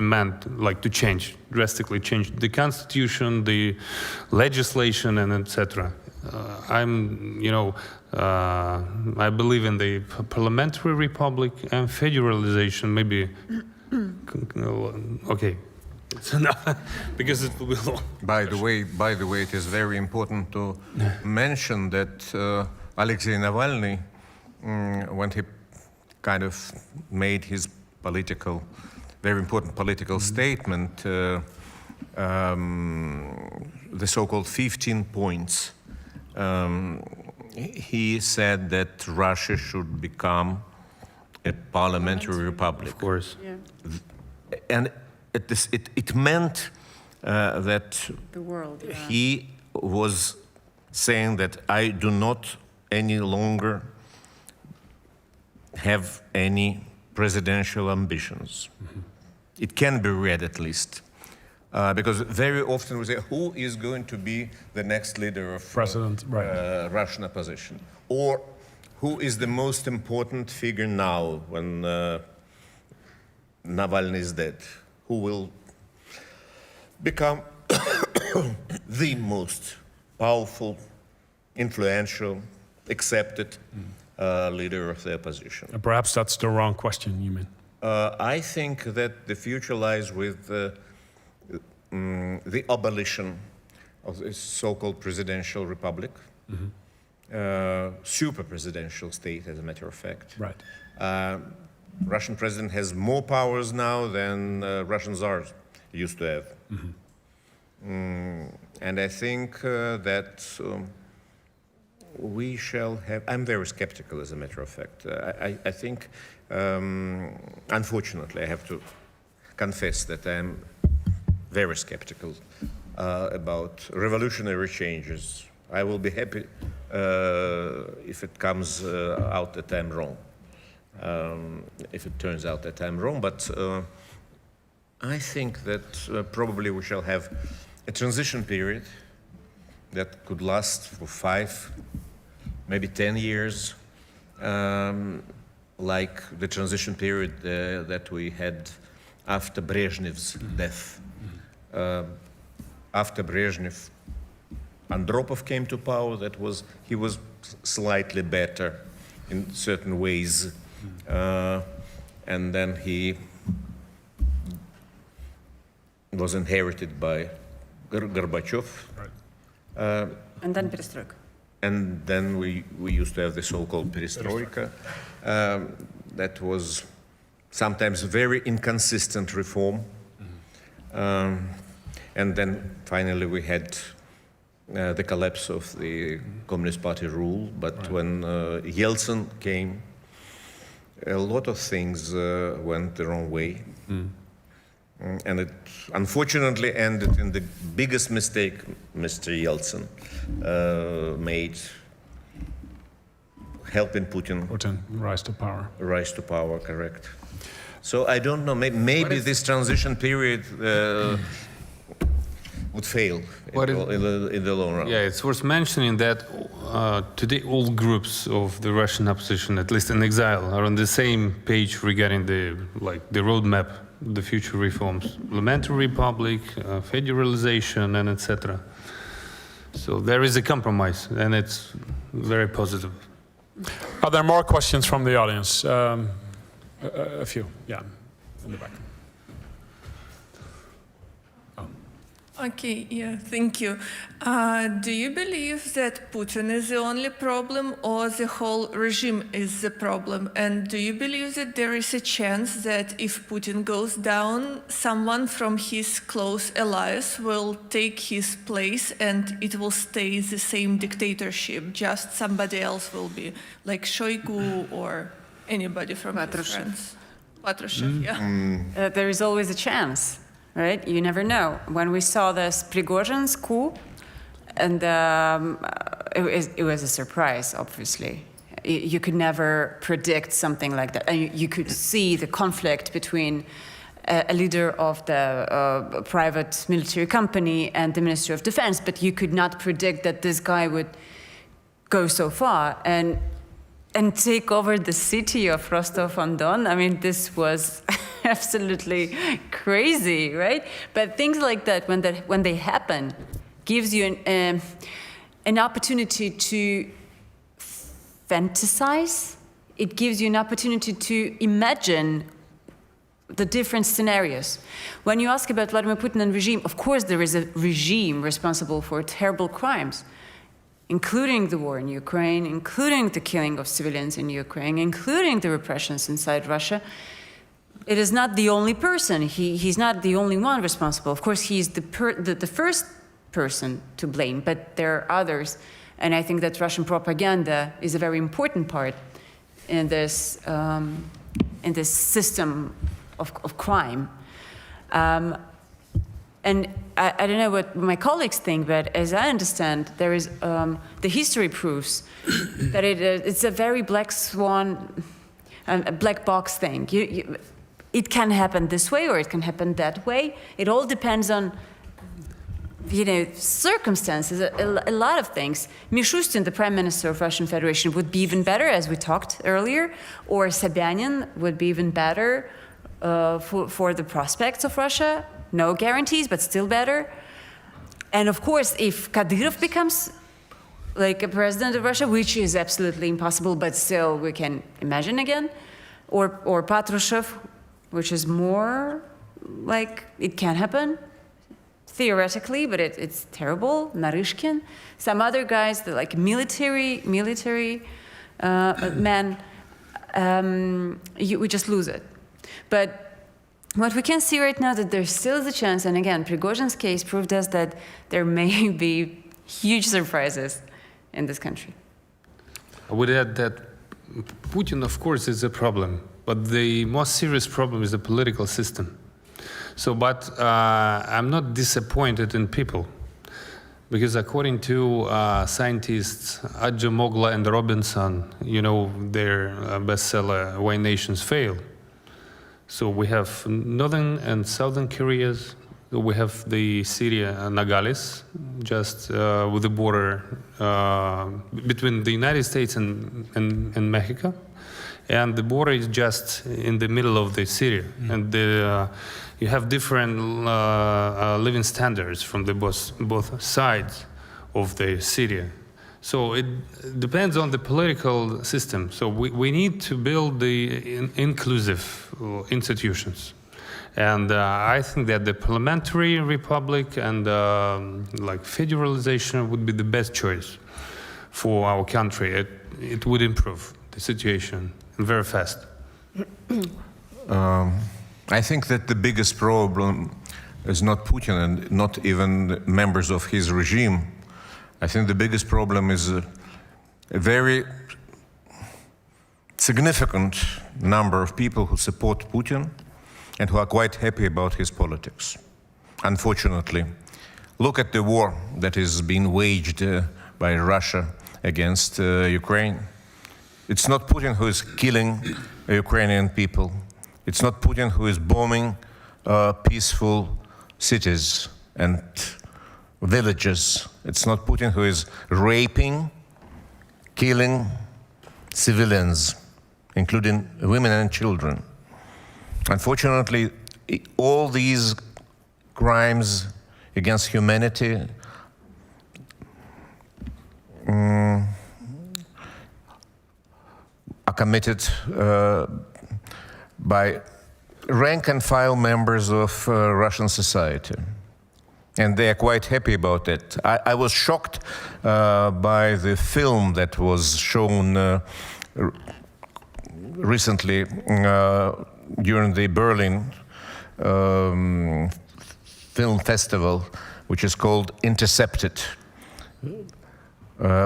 C: drastically change the constitution, the legislation, and etc. I believe in the parliamentary republic and federalization. Maybe, okay, it's enough because it will be long.
F: By the way, it is very important to mention that Alexei Navalny, when he kind of made his very important political statement, the so-called 15 points, he said that Russia should become a parliamentary republic.
C: Of course.
G: Yeah.
F: And it meant that
G: The world, yeah.
F: he was saying that I do not any longer have any presidential ambitions. It can be read at least. Because very often we say, who is going to be the next leader of
A: President, right.
F: Russian opposition? Or who is the most important figure now when Navalny is dead? Who will become the most powerful, influential, accepted leader of the opposition?
A: And perhaps that's the wrong question, you mean?
F: I think that the future lies with the abolition of the so-called presidential republic, super presidential state, as a matter of fact.
A: Right.
F: Russian president has more powers now than Russian czars used to have. And I think that we shall have, I'm very skeptical, as a matter of fact. I think, unfortunately, I have to confess that I'm very skeptical about revolutionary changes. I will be happy if it comes out that I'm wrong, if it turns out that I'm wrong. But I think that probably we shall have a transition period that could last for 5, maybe 10 years, like the transition period that we had after Brezhnev's death. After Brezhnev, Andropov came to power. He was slightly better in certain ways, and then he was inherited by Gorbachev.
A: Right.
G: And then perestroika.
F: And then we used to have the so-called perestroika. That was sometimes very inconsistent reform. And then finally we had the collapse of the Communist Party rule. But right. When Yeltsin came, a lot of things went the wrong way. And it unfortunately ended in the biggest mistake Mr. Yeltsin made, helping Putin
A: rise to power.
F: Rise to power, correct. So I don't know, maybe this transition period would fail in the long run.
C: Yeah, it's worth mentioning that today all groups of the Russian opposition, at least in exile, are on the same page regarding the roadmap, the future reforms, parliamentary republic, federalization, and etc. So there is a compromise, and it's very positive.
A: Are there more questions from the audience? A few, yeah, in the back.
I: Okay, yeah, thank you. Do you believe that Putin is the only problem or the whole regime is the problem? And do you believe that there is a chance that if Putin goes down, someone from his close allies will take his place and it will stay the same dictatorship, just somebody else will be, like Shoigu or anybody from his friends? Patrushev, yeah.
G: There is always a chance, right? You never know. When we saw this Prigozhin's coup, and it was a surprise, obviously. You could never predict something like that. And you could see the conflict between a leader of the private military company and the Ministry of Defense, but you could not predict that this guy would go so far and take over the city of Rostov-on-Don. I mean, this was absolutely crazy, right? But things like that, when they happen, gives you an opportunity to fantasize. It gives you an opportunity to imagine the different scenarios. When you ask about Vladimir Putin and regime, of course there is a regime responsible for terrible crimes, including the war in Ukraine, including the killing of civilians in Ukraine, including the repressions inside Russia. It is not the only person. He's not the only one responsible. Of course, he's the first person to blame, but there are others. And I think that Russian propaganda is a very important part in this system of crime. And I don't know what my colleagues think, but as I understand, there is the history proves that it's a very black swan, a black box thing. It can happen this way or it can happen that way. It all depends on, circumstances, a lot of things. Mishustin, the Prime Minister of Russian Federation, would be even better, as we talked earlier, or Sobyanin would be even better for the prospects of Russia. No guarantees, but still better. And of course, if Kadyrov becomes like a president of Russia, which is absolutely impossible, but still we can imagine again, or Patrushev, which is more like it can happen, theoretically, but it's terrible, Naryshkin, some other guys, like military men, we just lose it. But what we can see right now that there still is a chance, and again, Prigozhin's case proved us that there may be huge surprises in this country.
C: I would add that Putin, of course, is a problem, but the most serious problem is the political system. So, but I'm not disappointed in people, because according to scientists Adja Mogla and Robinson, their bestseller "Why Nations Fail." So we have northern and southern Koreas. We have the Syria Nagalis, just with the border between the United States and Mexico. And the border is just in the middle of the Syria. And you have different living standards from the both sides of the Syria. So it depends on the political system. So we need to build the inclusive institutions. And I think that the parliamentary republic and like federalization would be the best choice for our country. It would improve the situation very fast.
F: I think that the biggest problem is not Putin and not even members of his regime. I think the biggest problem is a very significant number of people who support Putin and who are quite happy about his politics. Unfortunately, look at the war that is being waged by Russia against Ukraine. It's not Putin who is killing Ukrainian people. It's not Putin who is bombing peaceful cities and villages. It's not Putin who is raping, killing civilians, including women and children. Unfortunately, all these crimes against humanity are committed by rank and file members of Russian society. And they are quite happy about it. I was shocked by the film that was shown recently during the Berlin film festival, which is called Intercepted,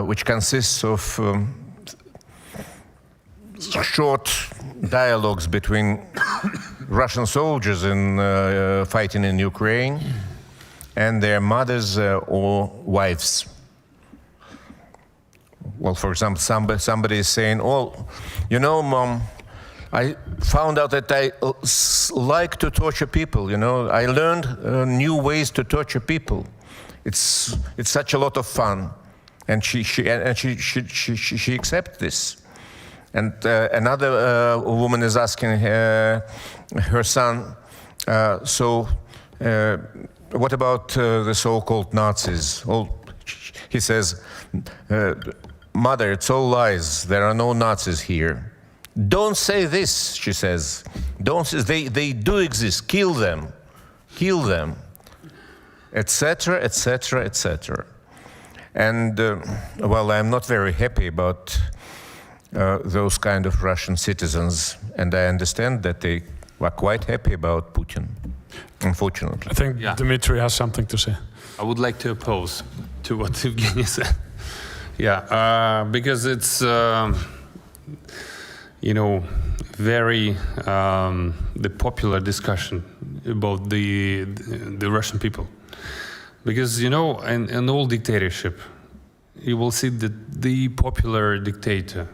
F: which consists of short dialogues between Russian soldiers fighting in Ukraine and their mothers or wives. Well, for example, somebody is saying, "Oh, you know, Mom, I found out that I like to torture people. You know, I learned new ways to torture people. It's such a lot of fun," and she accepts this. And another woman is asking her son, "So, what about the so-called Nazis?" Oh, he says, "Mother, it's all lies. There are no Nazis here." "Don't say this," she says. "Don't. They do exist. Kill them, etc., etc., etc." And well, I'm not very happy about those kind of Russian citizens, and I understand that they were quite happy about Putin, unfortunately.
A: I think Dmitry has something to say.
C: I would like to oppose to what Evgeny said. Because it's, very the popular discussion about the Russian people. Because, in all dictatorship, you will see that the popular dictator,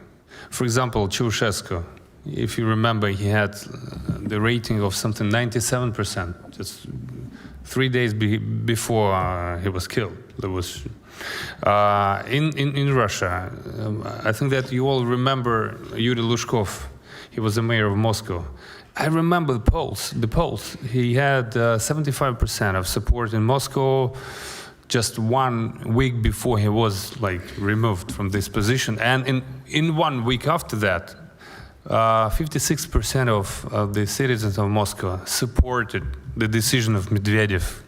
C: for example, Ceausescu, if you remember, he had the rating of something 97%, just 3 days before he was killed. There was in Russia. I think that you all remember Yuri Lushkov. He was the mayor of Moscow. I remember the polls. He had 75% of support in Moscow just 1 week before he was removed from this position. And in 1 week after that, 56% of the citizens of Moscow supported the decision of Medvedev.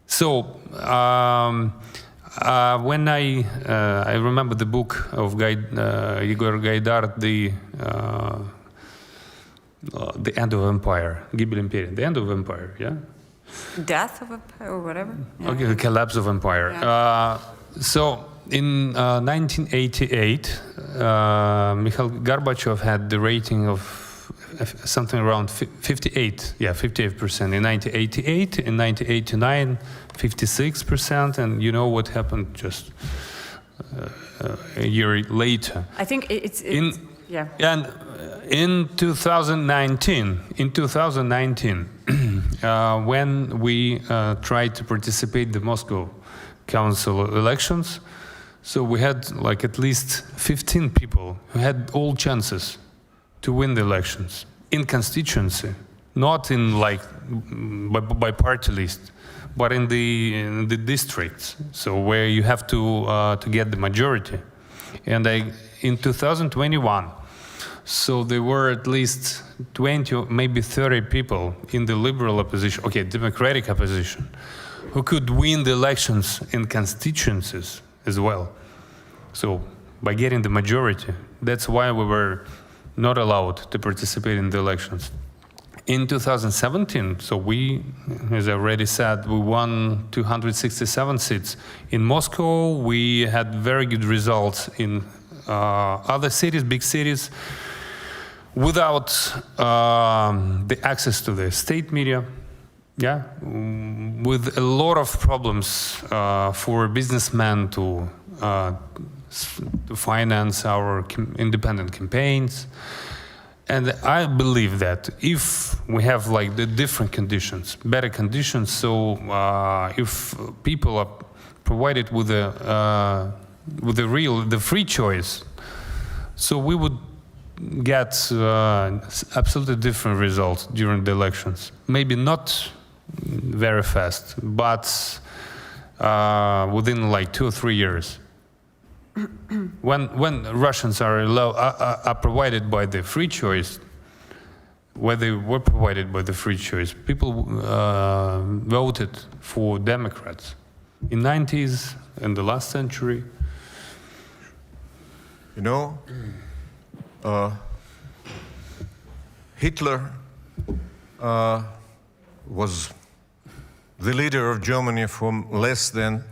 C: So when I remember the book of Igor Gaidar, the End of Empire, Гибель империи, the End of Empire, yeah?
G: Death of Empire or whatever? Yeah.
C: Okay, the Collapse of Empire.
G: Yeah.
C: So in 1988, Mikhail Gorbachev had the rating of something around 58%. In 1988, in 1989, 56%, and you know what happened just a year later.
G: I think it's yeah.
C: And in 2019, when we tried to participate in the Moscow Council elections, so we had at least 15 people who had all chances to win the elections in constituency, not in by party list, but in the districts. So where you have to get the majority. And in 2021, so there were at least 20 or maybe 30 people in the liberal opposition, democratic opposition, who could win the elections in constituencies as well. So by getting the majority, that's why we were not allowed to participate in the elections. In 2017, so we, as I already said, we won 267 seats. In Moscow, we had very good results in other cities, big cities, without the access to the state media, with a lot of problems for businessmen to finance our independent campaigns. And I believe that if we have the different conditions, better conditions, so if people are provided with the free choice, so we would get absolutely different results during the elections. Maybe not very fast, but within 2 or 3 years. When Russians are provided by the free choice, where they were provided by the free choice, people voted for Democrats. In 90s and the last century.
F: You know, Hitler was the leader of Germany for less than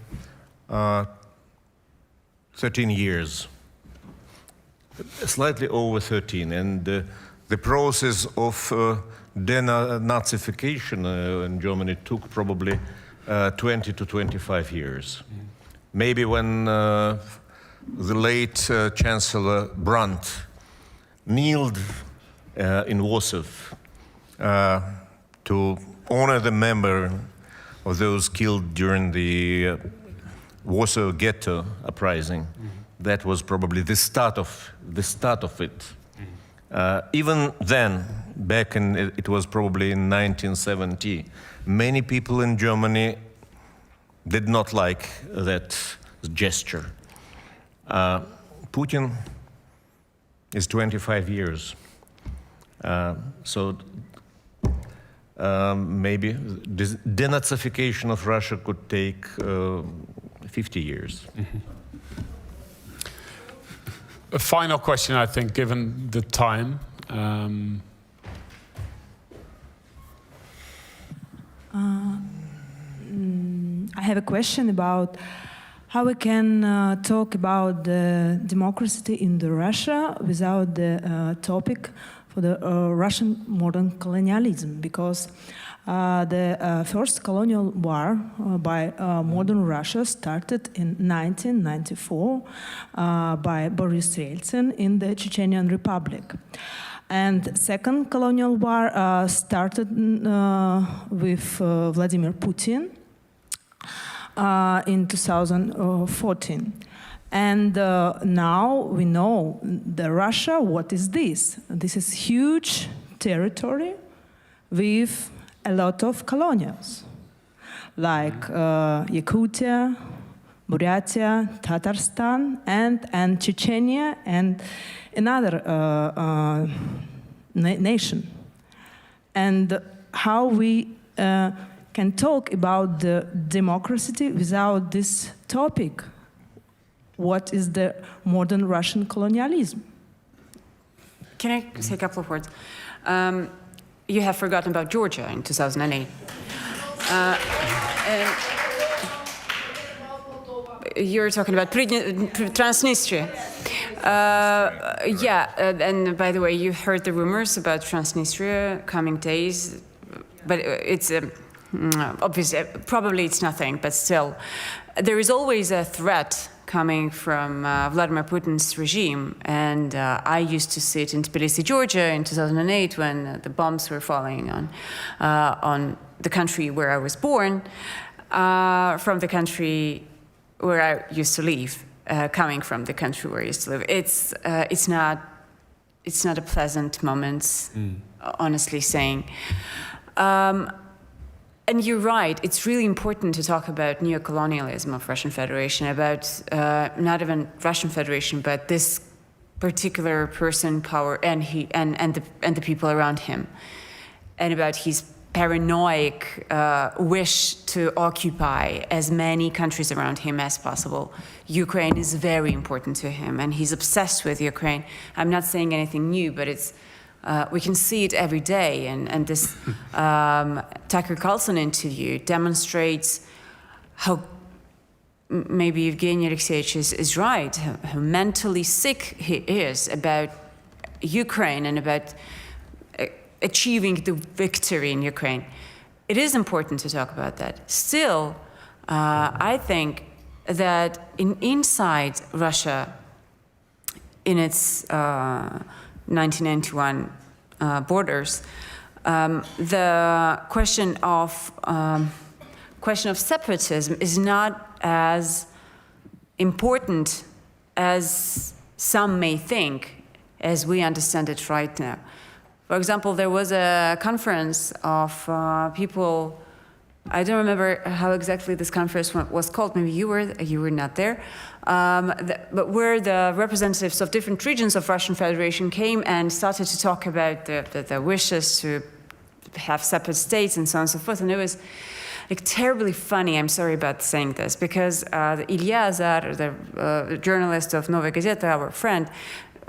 F: 13 years, slightly over 13, and the process of denazification in Germany took probably 20 to 25 years. Maybe when the late Chancellor Brandt kneeled in Warsaw to honor the memory of those killed during the Warsaw Ghetto uprising. That was probably the start of it. Even then, back in it was probably in 1970, many people in Germany did not like that gesture. Putin is 25 years, so maybe the denazification of Russia could take 50 years.
A: A final question, I think, given the time.
J: I have a question about how we can talk about the democracy in the Russia without the topic for the Russian modern colonialism, because the first colonial war by modern Russia started in 1994 by Boris Nemtsov in the Chechenian Republic. And second colonial war started with Vladimir Putin in 2014. And now we know the Russia, what is this? This is huge territory with a lot of colonials, like Yakutia, Buryatia, Tatarstan, and Chechnya, and another nation. And how we can talk about the democracy without this topic? What is the modern Russian colonialism?
G: Can I say a couple of words? You have forgotten about Georgia in 2008. You're talking about Transnistria. And by the way, you heard the rumors about Transnistria coming days, but it's obviously, probably it's nothing, but still, there is always a threat coming from Vladimir Putin's regime. And I used to sit in Tbilisi, Georgia in 2008 when the bombs were falling on the country where I was born, from the country where I used to live, coming from the country where I used to live. It's not a pleasant moment, honestly saying. And you're right, it's really important to talk about neocolonialism of Russian Federation, about not even Russian Federation, but this particular person, power, and the people around him, and about his paranoid wish to occupy as many countries around him as possible. Ukraine is very important to him, and he's obsessed with Ukraine. I'm not saying anything new, but it's we can see it every day, and this Tucker Carlson interview demonstrates how maybe Evgeny Alexeyevich is right, how mentally sick he is about Ukraine and about achieving the victory in Ukraine. It is important to talk about that. Still, I think that inside Russia, in its 1991 borders, the question of separatism is not as important as some may think, as we understand it right now. For example, there was a conference of people I don't remember how exactly this conference was called. Maybe you were not there. But where the representatives of different regions of Russian Federation came and started to talk about the wishes to have separate states and so on and so forth. And it was like terribly funny. I'm sorry about saying this, because Ilya Azar, the journalist of Novaya Gazeta, our friend,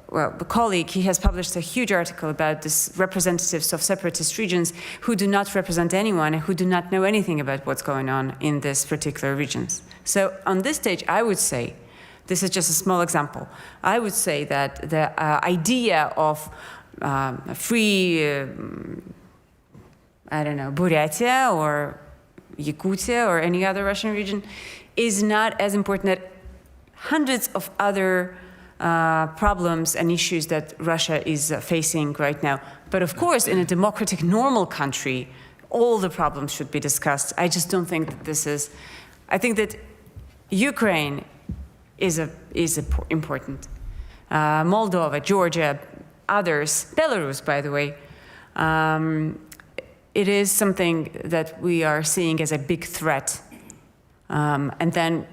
G: well, a colleague, he has published a huge article about this representatives of separatist regions who do not represent anyone, who do not know anything about what's going on in these particular regions. So on this stage, I would say, this is just a small example, I would say that the idea of free, I don't know, Buryatia or Yakutia or any other Russian region is not as important as hundreds of other problems and issues that Russia is facing right now. But of course, in a democratic, normal country, all the problems should be discussed. I just don't think that this is, I think that Ukraine is important. Moldova, Georgia, others, Belarus, by the way, it is something that we are seeing as a big threat. And then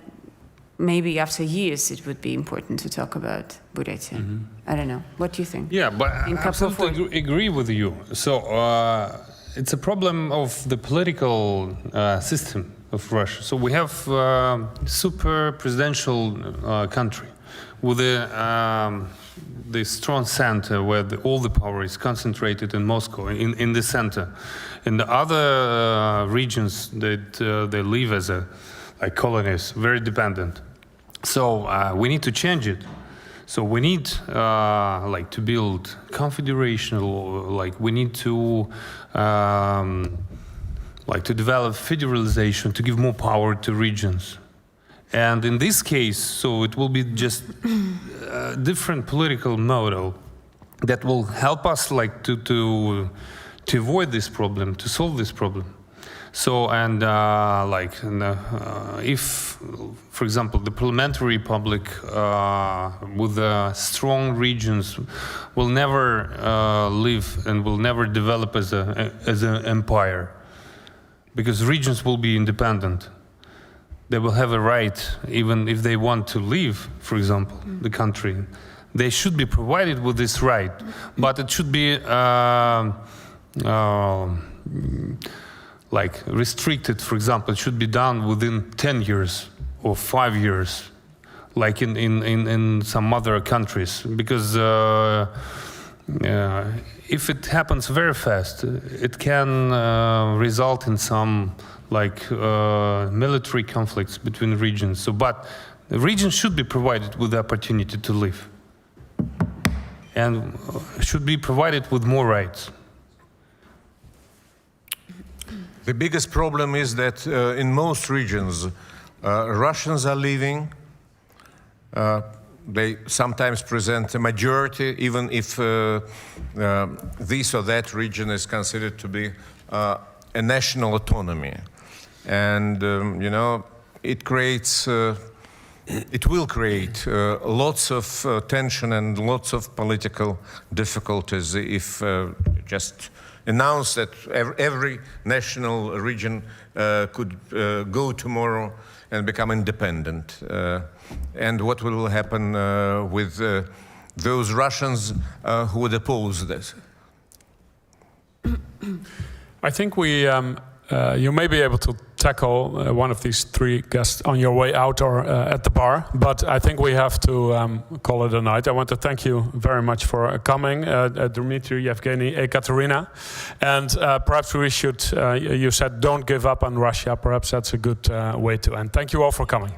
G: maybe after years, it would be important to talk about Buryatia. I don't know. What do you think?
C: Yeah, but I absolutely agree with you. So it's a problem of the political system of Russia. So we have super presidential country with the strong center where all the power is concentrated in Moscow, in the center. In the other regions, that they live as like colonies, very dependent. So we need to change it. So we need like to build confederation, like we need to like to develop federalization, to give more power to regions. And in this case, so it will be just a different political model that will help us like to avoid this problem, to solve this problem. So, and if, for example, the parliamentary republic with strong regions will never live and will never develop as an empire, because regions will be independent. They will have a right, even if they want to leave, for example, the country. They should be provided with this right, but it should be like restricted. For example, it should be done within 10 years or 5 years, like in some other countries, because if it happens very fast, it can result in some like military conflicts between regions. So, but the regions should be provided with the opportunity to live, and should be provided with more rights.
F: The biggest problem is that in most regions, Russians are leaving. They sometimes present a majority, even if this or that region is considered to be a national autonomy. And, you know, it creates, it will create lots of tension and lots of political difficulties if just announce that every national region could go tomorrow and become independent. And what will happen with those Russians who would oppose this?
A: I think you may be able to tackle one of these three guests on your way out or at the bar, but I think we have to call it a night. I want to thank you very much for coming, Dmitry, Yevgeny, Ekaterina, and perhaps we should, you said don't give up on Russia, perhaps that's a good way to end. Thank you all for coming.